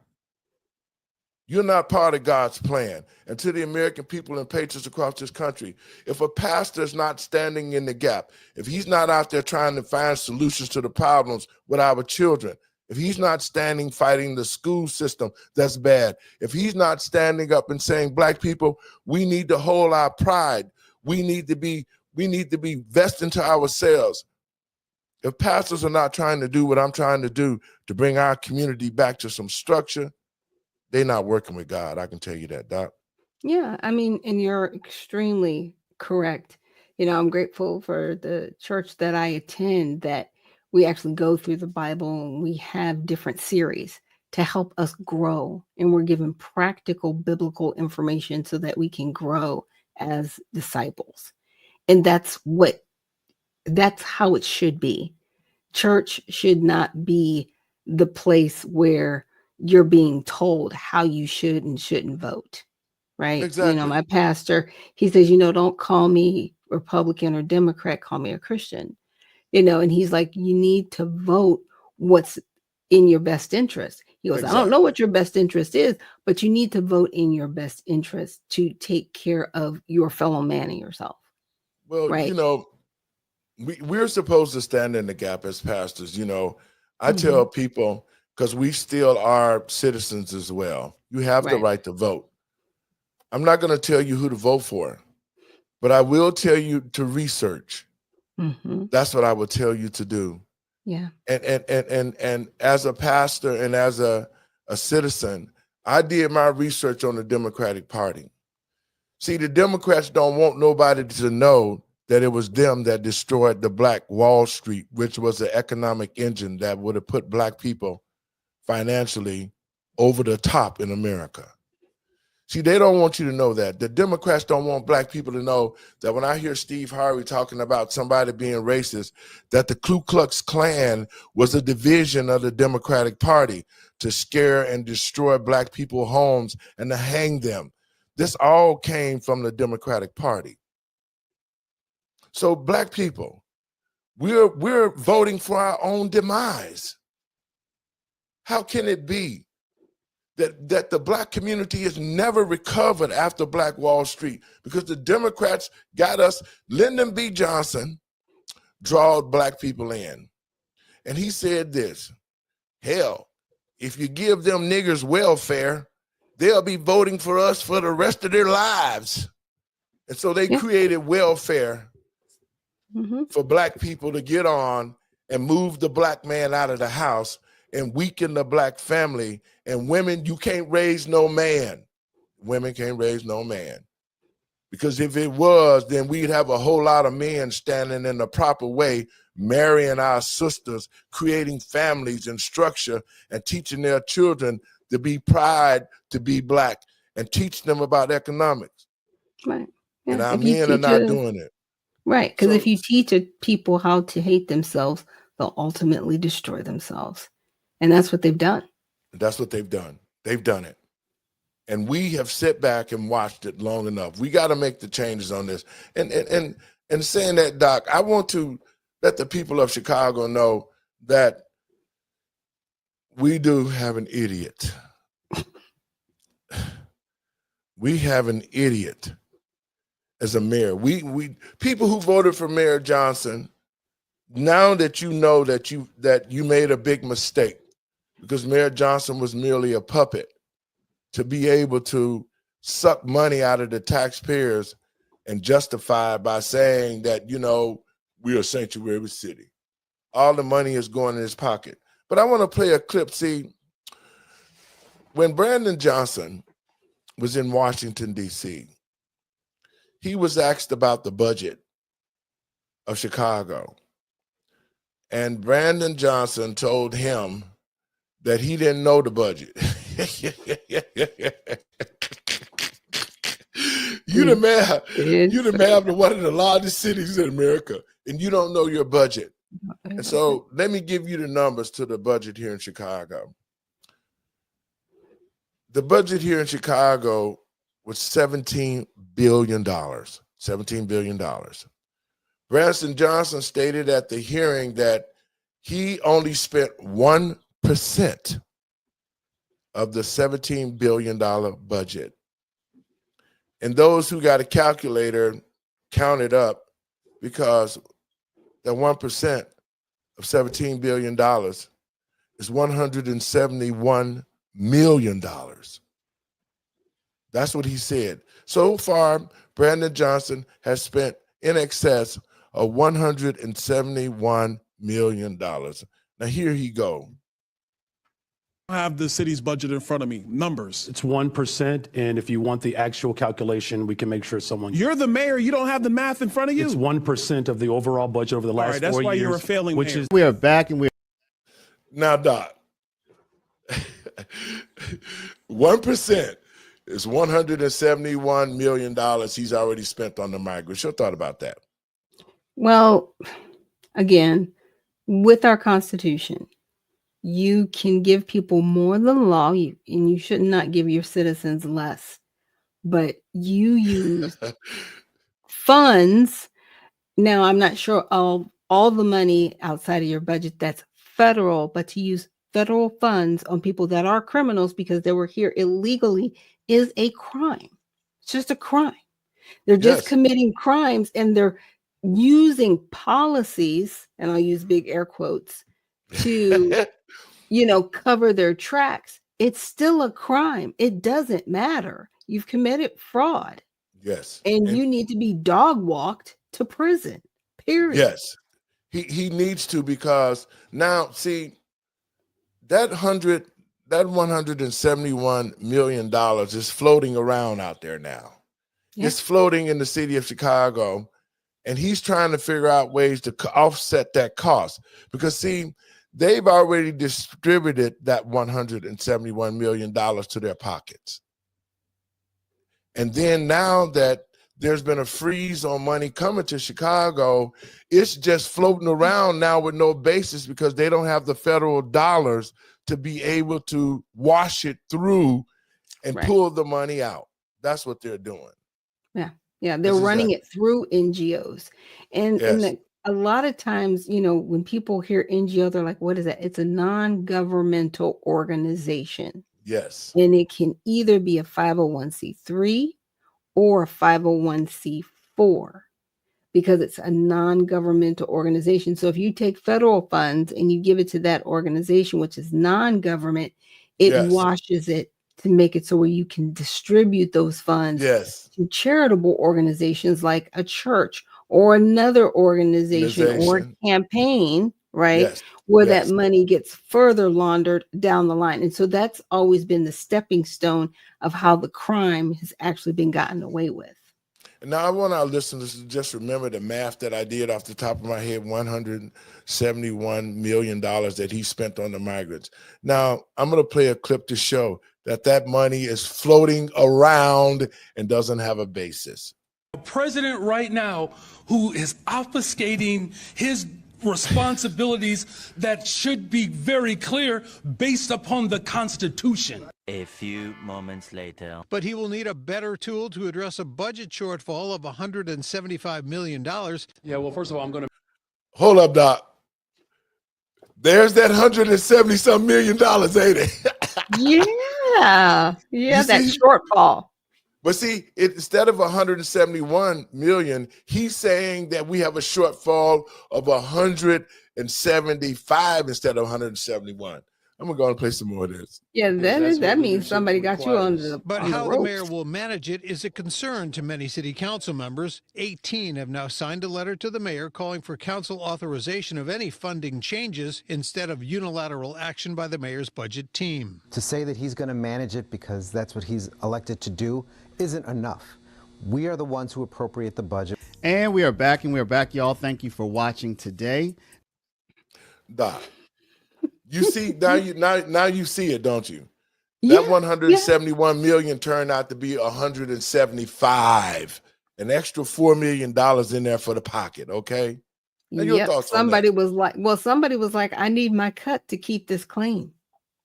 You're not part of God's plan. And to the American people and patriots across this country, if a pastor is not standing in the gap, if he's not out there trying to find solutions to the problems with our children, if he's not standing fighting the school system that's bad, if he's not standing up and saying, Black people, we need to hold our pride. We need to be vested into ourselves. If pastors are not trying to do what I'm trying to do to bring our community back to some structure, they're not working with God. I can tell you that, Doc. Yeah, I mean, and you're extremely correct. I'm grateful for the church that I attend that we actually go through the Bible and we have different series to help us grow. And we're given practical biblical information so that we can grow as disciples. And that's how it should be. Church should not be the place where you're being told how you should and shouldn't vote. Right. Exactly. My pastor, he says, don't call me Republican or Democrat, call me a Christian, and he's like, you need to vote what's in your best interest. He goes, Exactly. I don't know what your best interest is, but you need to vote in your best interest to take care of your fellow man and yourself. Well, right. We're supposed to stand in the gap as pastors. I tell people, because we still are citizens as well, you have the right to vote. I'm not going to tell you who to vote for, but I will tell you to research. That's what I would tell you to do. Yeah. And as a pastor and as a citizen, I did my research on the Democratic Party. See, the Democrats don't want nobody to know that it was them that destroyed the Black Wall Street, which was the economic engine that would have put Black people financially over the top in America. See, they don't want you to know that. The Democrats don't want Black people to know that when I hear Steve Harvey talking about somebody being racist, that the Ku Klux Klan was a division of the Democratic Party to scare and destroy Black people's homes and to hang them. This all came from the Democratic Party. So Black people, we're voting for our own demise. How can it be that the Black community has never recovered after Black Wall Street? Because the Democrats got us, Lyndon B. Johnson drawed Black people in. And he said this, hell, if you give them niggers welfare, they'll be voting for us for the rest of their lives. And so they created welfare for Black people to get on and move the Black man out of the house and weaken the Black family. And women, you can't raise no man. Women can't raise no man. Because if it was, then we'd have a whole lot of men standing in the proper way, marrying our sisters, creating families and structure, and teaching their children to be proud to be Black and teach them about economics. Right. Yeah. And our men are not doing it. Right. Because if you teach people how to hate themselves, they'll ultimately destroy themselves. And that's what they've done. That's what they've done. They've done it. And we have sat back and watched it long enough. We got to make the changes on this. And saying that, Doc, I want to let the people of Chicago know that we do have an idiot we have an idiot as a mayor. We people who voted for Mayor Johnson, now that you know that you made a big mistake, because Mayor Johnson was merely a puppet to be able to suck money out of the taxpayers and justify it by saying that, we're a sanctuary city. All the money is going in his pocket. But I want to play a clip. See, when Brandon Johnson was in Washington, D.C., he was asked about the budget of Chicago. And Brandon Johnson told him that he didn't know the budget. You're the mayor of one of the largest cities in America, and you don't know your budget. And so let me give you the numbers to the budget here in Chicago. The budget here in Chicago was $17 billion. $17 billion. Brandon Johnson stated at the hearing that he only spent 1% of the $17 billion budget. And those who got a calculator counted up, because that 1% of $17 billion is $171 million. That's what he said. So far, Brandon Johnson has spent in excess of $171 million. Now here he go. I have the city's budget in front of me. Numbers. It's 1%, and if you want the actual calculation, we can make sure someone. You're the mayor. You don't have the math in front of you. It's 1% of the overall budget over the last 4 years. That's why you're a failing mayor. We are back, and we. Now, Doc, 1% is $171 million he's already spent on the migrants. Your thought about that? Well, again, with our Constitution, you can give people more than law, and you should not give your citizens less. But you use funds. Now, I'm not sure all the money outside of your budget that's federal, but to use federal funds on people that are criminals because they were here illegally is a crime. It's just a crime. They're just committing crimes, and they're using policies, and I'll use big air quotes, to cover their tracks. It's still a crime. It doesn't matter. You've committed fraud. Yes. And you need to be dog walked to prison. Period. Yes. He needs to, because now, see, that $171 million is floating around out there now. Yeah. It's floating in the city of Chicago, and he's trying to figure out ways to offset that cost, because, see, they've already distributed that $171 million to their pockets. And then now that there's been a freeze on money coming to Chicago, it's just floating around now with no basis, because they don't have the federal dollars to be able to wash it through and pull the money out. That's what they're doing. Yeah. Yeah. They're running it through NGOs. And, a lot of times, when people hear NGO, they're like, what is that? It's a non-governmental organization. Yes. And it can either be a 501c3 or a 501c4, because it's a non-governmental organization. So if you take federal funds and you give it to that organization, which is non-government, it washes it to make it so where you can distribute those funds to charitable organizations like a church or another organization or a campaign, right? Where that money gets further laundered down the line. And so that's always been the stepping stone of how the crime has actually been gotten away with. And now I want our listeners to just remember the math that I did off the top of my head, $171 million that he spent on the migrants. Now, I'm going to play a clip to show that money is floating around and doesn't have a basis. A president right now who is obfuscating his responsibilities that should be very clear based upon the Constitution. A few moments later. But he will need a better tool to address a budget shortfall of $175 million. Yeah, well, first of all, I'm going to... Hold up, Doc. There's that $170-some million, ain't it? Yeah, that shortfall. But see, instead of 171 million, he's saying that we have a shortfall of 175 instead of 171. I'm gonna go and play some more of this. Yeah, that means somebody got you on the But on the how the mayor ropes. will manage it is a concern to many city council members. 18 have now signed a letter to the mayor calling for council authorization of any funding changes instead of unilateral action by the mayor's budget team. To say that he's going to manage it because that's what he's elected to do isn't enough. We are the ones who appropriate the budget. And we are back, y'all. Thank you for watching today. Doc, you see now you see it, don't you? Yeah, That 171 million turned out to be 175, an extra $4 million in there for the pocket. Okay. Now your thoughts on Somebody that? was like, I need my cut to keep this clean.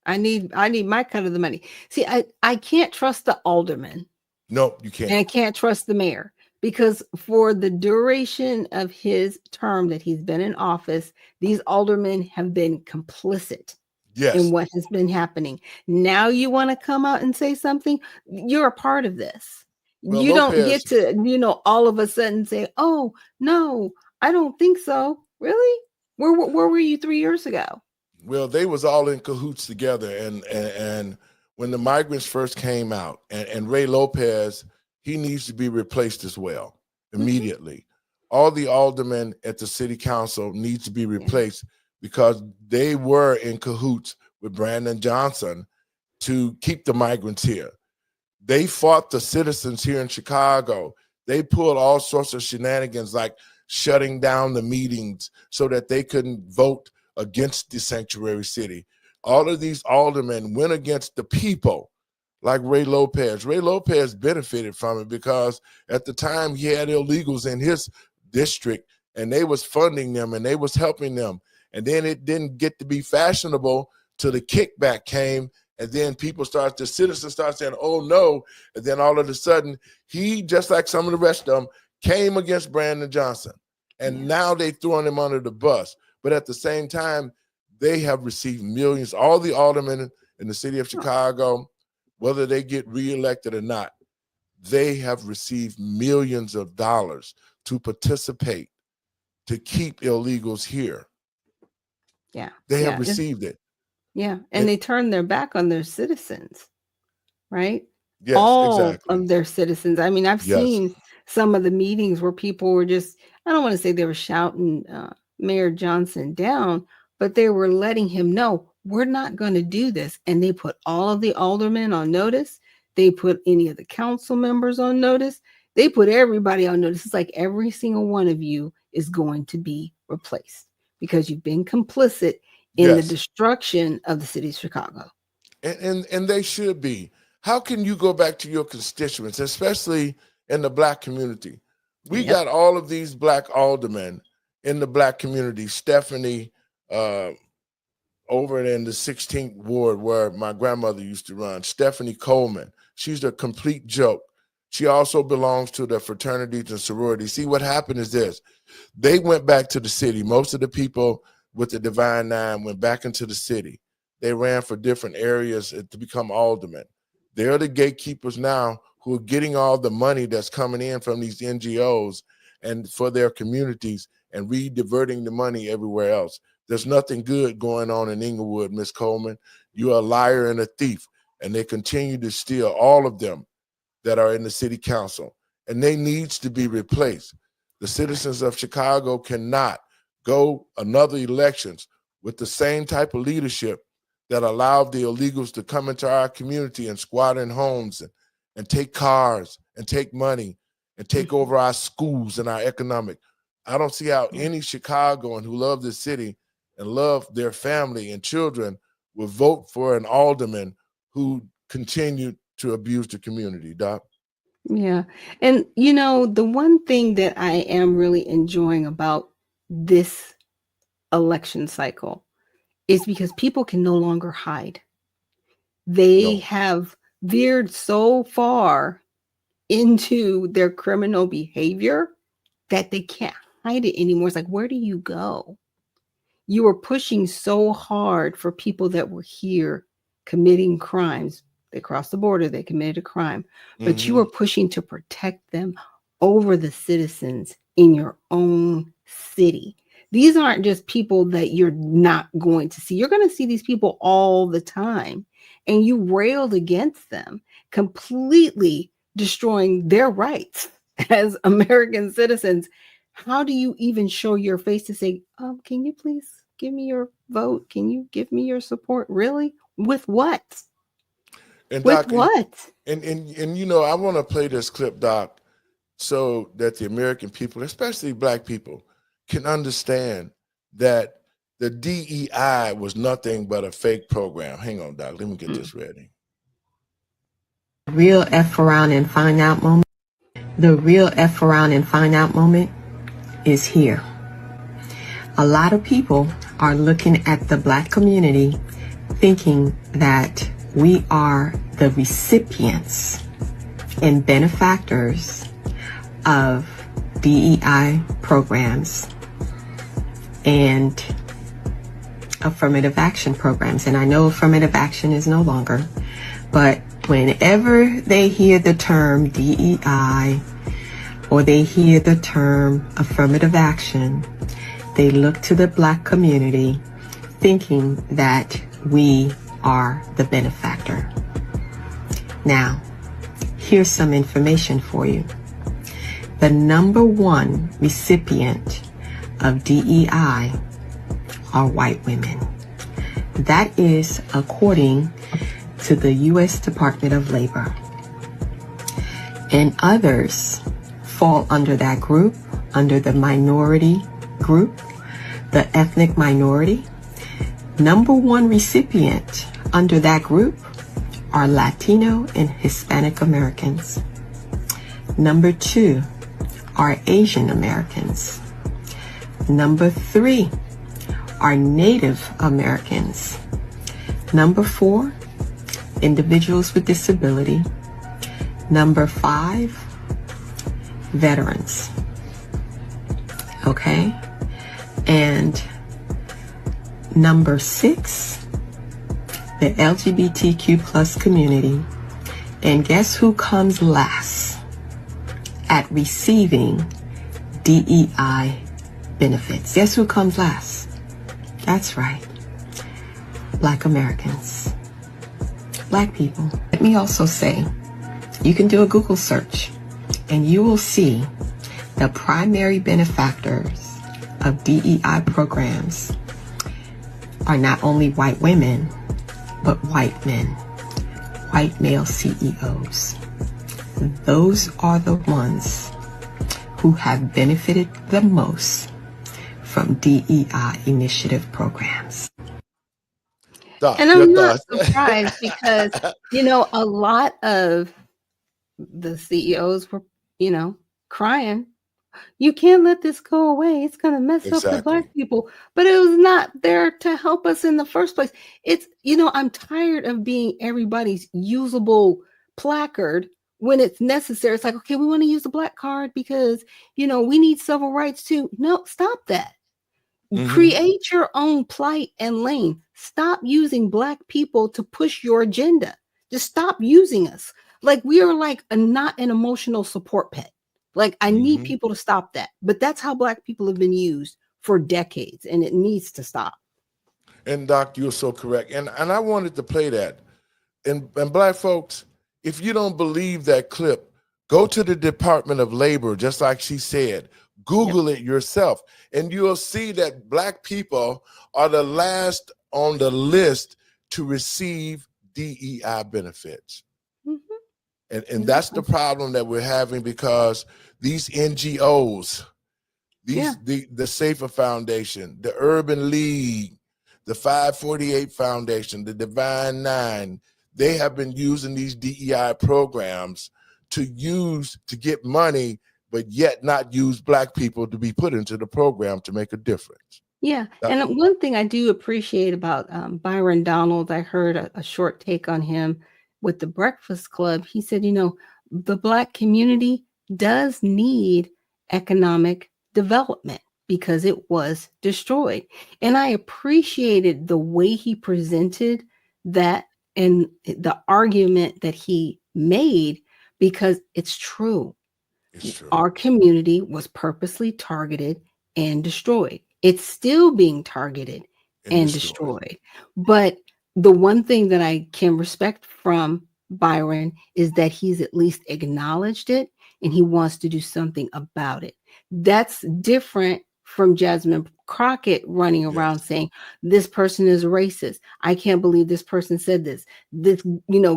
I need my cut of the money. See, I can't trust the alderman. No, you can't. And I can't trust the mayor, because for the duration of his term that he's been in office, these aldermen have been complicit in what has been happening. Now you want to come out and say something? You're a part of this. Well, you Lopez, don't get to, all of a sudden say, oh, no, I don't think so. Really? Where were you 3 years ago? Well, they was all in cahoots together. And when the migrants first came out, and Ray Lopez, he needs to be replaced as well immediately. All the aldermen at the city council needs to be replaced because they were in cahoots with Brandon Johnson to keep the migrants here. They fought the citizens here in Chicago. They pulled all sorts of shenanigans like shutting down the meetings so that they couldn't vote against the sanctuary city. All of these aldermen went against the people, like Ray Lopez. Ray Lopez benefited from it because at the time he had illegals in his district and they was funding them and they was helping them. And then it didn't get to be fashionable till the kickback came. And then the citizens start saying, oh no. And then all of a sudden, he, just like some of the rest of them, came against Brandon Johnson. And now they throwing him under the bus. But at the same time, they have received millions. All the aldermen in the city of Chicago, whether they get reelected or not, they have received millions of dollars to participate, to keep illegals here. Yeah. They have received it. Yeah. And they turned their back on their citizens, right? Yes, all exactly. of their citizens. I mean, I've seen some of the meetings where people were just, I don't want to say they were shouting Mayor Johnson down, but they were letting him know, we're not going to do this. And they put all of the aldermen on notice. They put any of the council members on notice. They put everybody on notice. It's like every single one of you is going to be replaced because you've been complicit in the destruction of the city of Chicago. And they should be. How can you go back to your constituents, especially in the Black community? We got all of these Black aldermen in the Black community. Stephanie, over in the 16th ward where my grandmother used to run, Stephanie Coleman, she's a complete joke. She also belongs to the fraternities and sororities. See, what happened is this. They went back to the city. Most of the people with the Divine Nine went back into the city. They ran for different areas to become aldermen. They're the gatekeepers now who are getting all the money that's coming in from these NGOs and for their communities and rediverting the money everywhere else. There's nothing good going on in Inglewood, Miss Coleman. You're a liar and a thief. And they continue to steal, all of them that are in the city council. And they needs to be replaced. The citizens of Chicago cannot go another elections with the same type of leadership that allowed the illegals to come into our community and squat in homes and take cars and take money and take over our schools and our economic. I don't see how any Chicagoan who love this city and love their family and children will vote for an alderman who continued to abuse the community, Doc. Yeah. And, the one thing that I am really enjoying about this election cycle is because people can no longer hide. They have veered so far into their criminal behavior that they can't hide it anymore. It's like, where do you go? You were pushing so hard for people that were here committing crimes, They crossed the border. They committed a crime. But you are pushing to protect them over the citizens in your own city. These aren't just people that you're not going to see. You're going to see these people all the time. And you railed against them, completely destroying their rights as American citizens. How do you even show your face to say, can you please give me your vote? Can you give me your support? Really? With what? And With Doc, what? And you know, I want to play this clip, Doc, so that the American people, especially Black people, can understand that the DEI was nothing but a fake program. Hang on, Doc. Let me get this ready. Real F around and find out moment. The real F around and find out moment is here. A lot of people are looking at the Black community thinking that we are the recipients and benefactors of DEI programs and affirmative action programs. And I know affirmative action is no longer, but whenever they hear the term DEI or they hear the term affirmative action, they look to the Black community thinking that we are the benefactor. Now, here's some information for you. The #1 recipient of DEI are white women. That is according to the U.S. Department of Labor. And others fall under that group, under the minority group, the ethnic minority. #1 recipient under that group are Latino and Hispanic Americans. #2 are Asian Americans. #3 are Native Americans. #4, individuals with disability. #5, veterans. Okay? And #6, the LGBTQ plus community. And guess who comes last at receiving DEI benefits? Guess who comes last? That's right. Black Americans. Black people. Let me also say, you can do a Google search and you will see the primary benefactors of DEI programs are not only white women, but white men, white male CEOs. Those are the ones who have benefited the most from DEI initiative programs. And I'm not surprised because, you know, a lot of the CEOs were, you know, crying. You can't let this go away. It's going to mess up the Black people. But it was not there to help us in the first place. It's, you know, I'm tired of being everybody's usable placard when it's necessary. It's like, okay, we want to use the Black card because, you know, we need civil rights too. No, stop that. Create your own plight and lane. Stop using Black people to push your agenda. Just stop using us. Like we are like not an emotional support pet. Like I need people to stop that. But that's how Black people have been used for decades, and it needs to stop. And Doc, you're so correct. And I wanted to play that. And Black folks, if you don't believe that clip, go to the Department of Labor, just like she said. Google it yourself, and you'll see that Black people are the last on the list to receive DEI benefits. And that's the problem that we're having because these NGOs, the Safer Foundation, the Urban League, the 548 Foundation, the Divine Nine, they have been using these DEI programs to get money, but yet not use Black people to be put into the program to make a difference. Yeah. And one thing I do appreciate about Byron Donald, I heard a short take on him with the Breakfast Club. He said, you know, the Black community does need economic development because it was destroyed. And I appreciated the way he presented that and the argument that he made, because it's true. It's true. Our community was purposely targeted and destroyed. It's still being targeted and destroyed. But the one thing that I can respect from Byron is that he's at least acknowledged it and he wants to do something about it. That's different from Jasmine Crockett running around saying, this person is racist. I can't believe this person said this. This,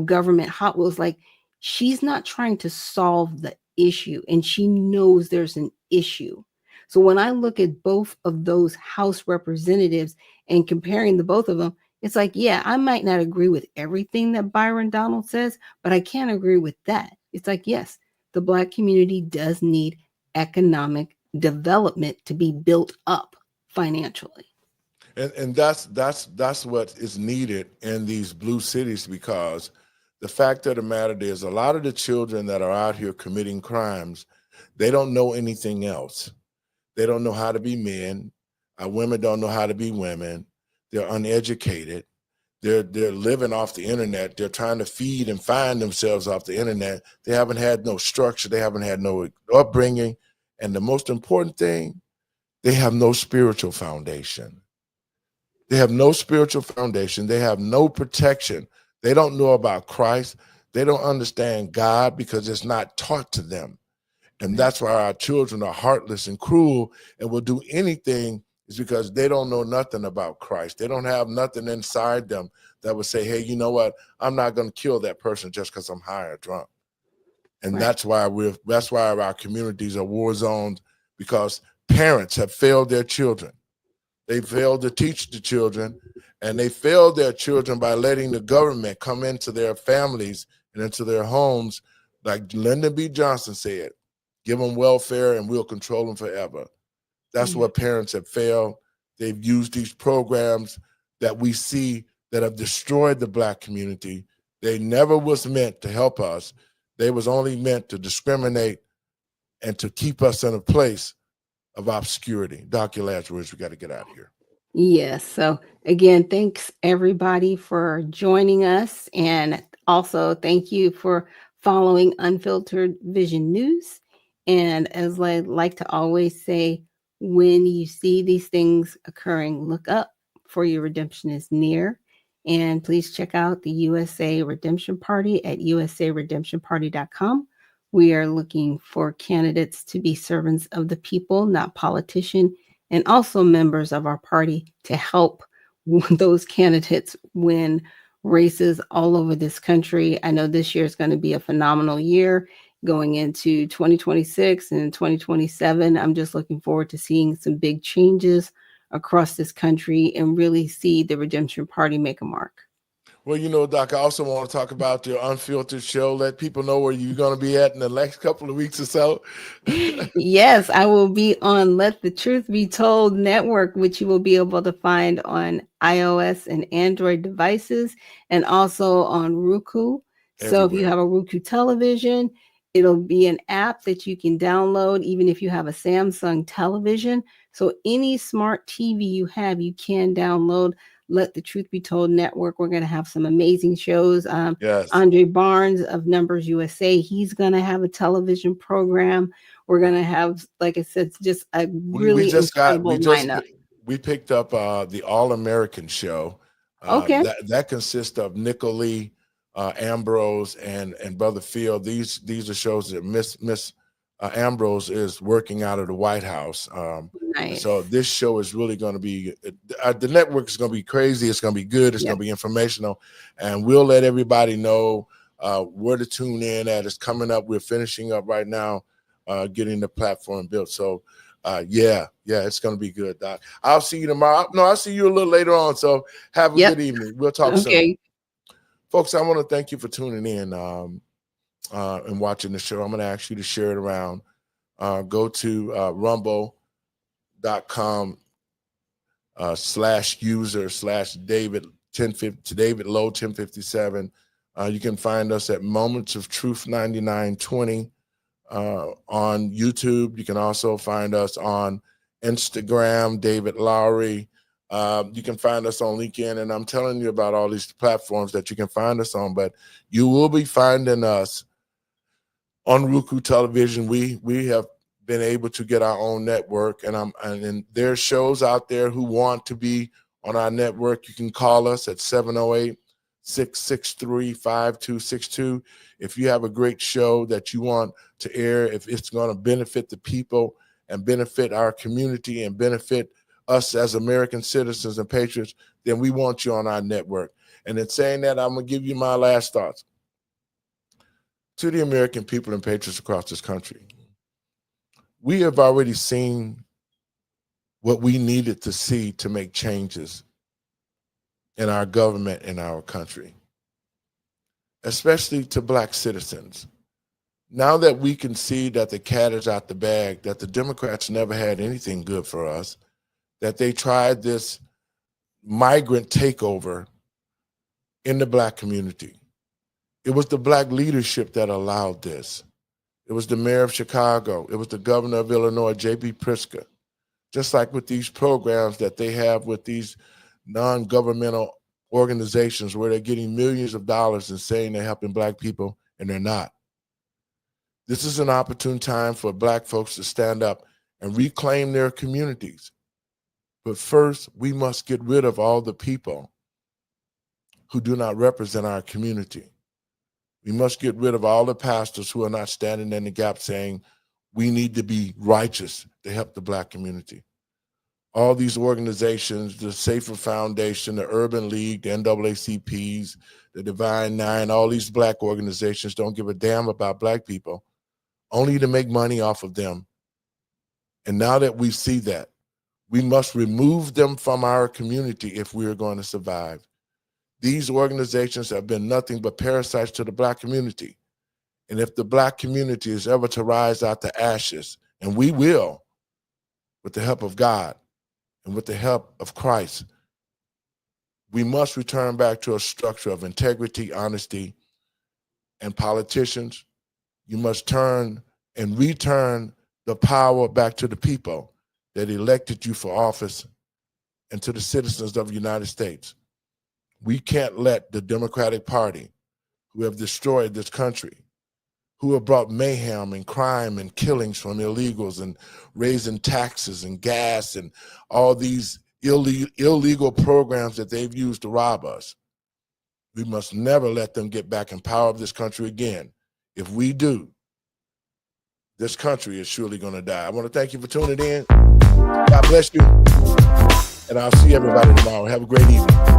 government Hot Wheels. Like, she's not trying to solve the issue, and she knows there's an issue. So when I look at both of those House representatives and comparing the both of them, it's like, yeah, I might not agree with everything that Byron Donald says, but I can't agree with that. It's like, yes, the Black community does need economic development to be built up financially. And that's what is needed in these blue cities, because the fact of the matter is a lot of the children that are out here committing crimes, they don't know anything else. They don't know how to be men. Women don't know how to be women. They're uneducated. They're living off the internet. They're trying to feed and find themselves off the internet. They haven't had no structure. They haven't had no upbringing. And the most important thing, they have no spiritual foundation. They have no spiritual foundation. They have no protection. They don't know about Christ. They don't understand God because it's not taught to them. And that's why our children are heartless and cruel and will do anything, is because they don't know nothing about Christ. They don't have nothing inside them that would say, hey, you know what? I'm not going to kill that person just because I'm high or drunk. And that's why our communities are war zones, because parents have failed their children. They failed to teach the children, and they failed their children by letting the government come into their families and into their homes. Like Lyndon B. Johnson said, give them welfare and we'll control them forever. That's what parents have failed. They've used these programs that we see that have destroyed the Black community. They never was meant to help us. They was only meant to discriminate and to keep us in a place of obscurity. Dr. Lazarus, we got to get out of here. Yes. So again, thanks everybody for joining us. And also thank you for following Unfiltered Vision News. And as I like to always say, when you see these things occurring, look up, for your redemption is near. And please check out the USA Redemption Party at usaredemptionparty.com. We are looking for candidates to be servants of the people, not politicians, and also members of our party to help those candidates win races all over this country. I know this year is going to be a phenomenal year going into 2026 and 2027. I'm just looking forward to seeing some big changes across this country and really see the Redemption Party make a mark. Well, Doc, I also want to talk about your Unfiltered show. Let people know where you're going to be at in the next couple of weeks or so. Yes, I will be on Let the Truth Be Told network, which you will be able to find on iOS and Android devices, and also on Roku. So if you have a Roku television, it'll be an app that you can download, even if you have a Samsung television. So any smart TV you have, you can download Let the Truth Be Told network. We're going to have some amazing shows. Andre Barnes of Numbers USA, he's going to have a television program. We're going to have, like I said, just a really incredible lineup. We picked up the All-American show. That consists of Nicole Lee, Ambrose, and Brother Field. These are shows that Miss Ambrose is working out of the White House. Nice. So this show is really going to be, the network is going to be crazy. It's going to be good. It's going to be informational. And we'll let everybody know where to tune in at. It's coming up. We're finishing up right now, getting the platform built. So it's going to be good, Doc. I'll see you tomorrow. No, I'll see you a little later on. So have a good evening. We'll talk soon. Folks, I want to thank you for tuning in and watching the show. I'm going to ask you to share it around. Go to rumble.com/user/David 1050 David Lowe 1057. You can find us at Moments of Truth 9920 on YouTube. You can also find us on Instagram, David Lowery, You can find us on LinkedIn, and I'm telling you about all these platforms that you can find us on, but you will be finding us on Roku Television. We have been able to get our own network, and there's shows out there who want to be on our network. You can call us at 708-663-5262. If you have a great show that you want to air, if it's going to benefit the people and benefit our community and benefit us as American citizens and patriots, then we want you on our network. And in saying that, I'm going to give you my last thoughts. To the American people and patriots across this country, we have already seen what we needed to see to make changes in our government and our country, especially to Black citizens. Now that we can see that the cat is out the bag, that the Democrats never had anything good for us, that they tried this migrant takeover in the Black community. It was the Black leadership that allowed this. It was the mayor of Chicago. It was the governor of Illinois, J.B. Pritzker. Just like with these programs that they have with these non-governmental organizations where they're getting millions of dollars and saying they're helping Black people, and they're not. This is an opportune time for Black folks to stand up and reclaim their communities. But first, we must get rid of all the people who do not represent our community. We must get rid of all the pastors who are not standing in the gap saying we need to be righteous to help the Black community. All these organizations, the Safer Foundation, the Urban League, the NAACPs, the Divine Nine, all these Black organizations don't give a damn about Black people, only to make money off of them. And now that we see that, we must remove them from our community if we are going to survive. These organizations have been nothing but parasites to the Black community. And if the Black community is ever to rise out the ashes, and we will, with the help of God and with the help of Christ, we must return back to a structure of integrity, honesty, and politicians, you must turn and return the power back to the people that elected you for office and to the citizens of the United States. We can't let the Democratic Party, who have destroyed this country, who have brought mayhem and crime and killings from illegals and raising taxes and gas and all these illegal programs that they've used to rob us. We must never let them get back in power of this country again. If we do, this country is surely going to die. I want to thank you for tuning in. God bless you. And I'll see everybody tomorrow. Have a great evening.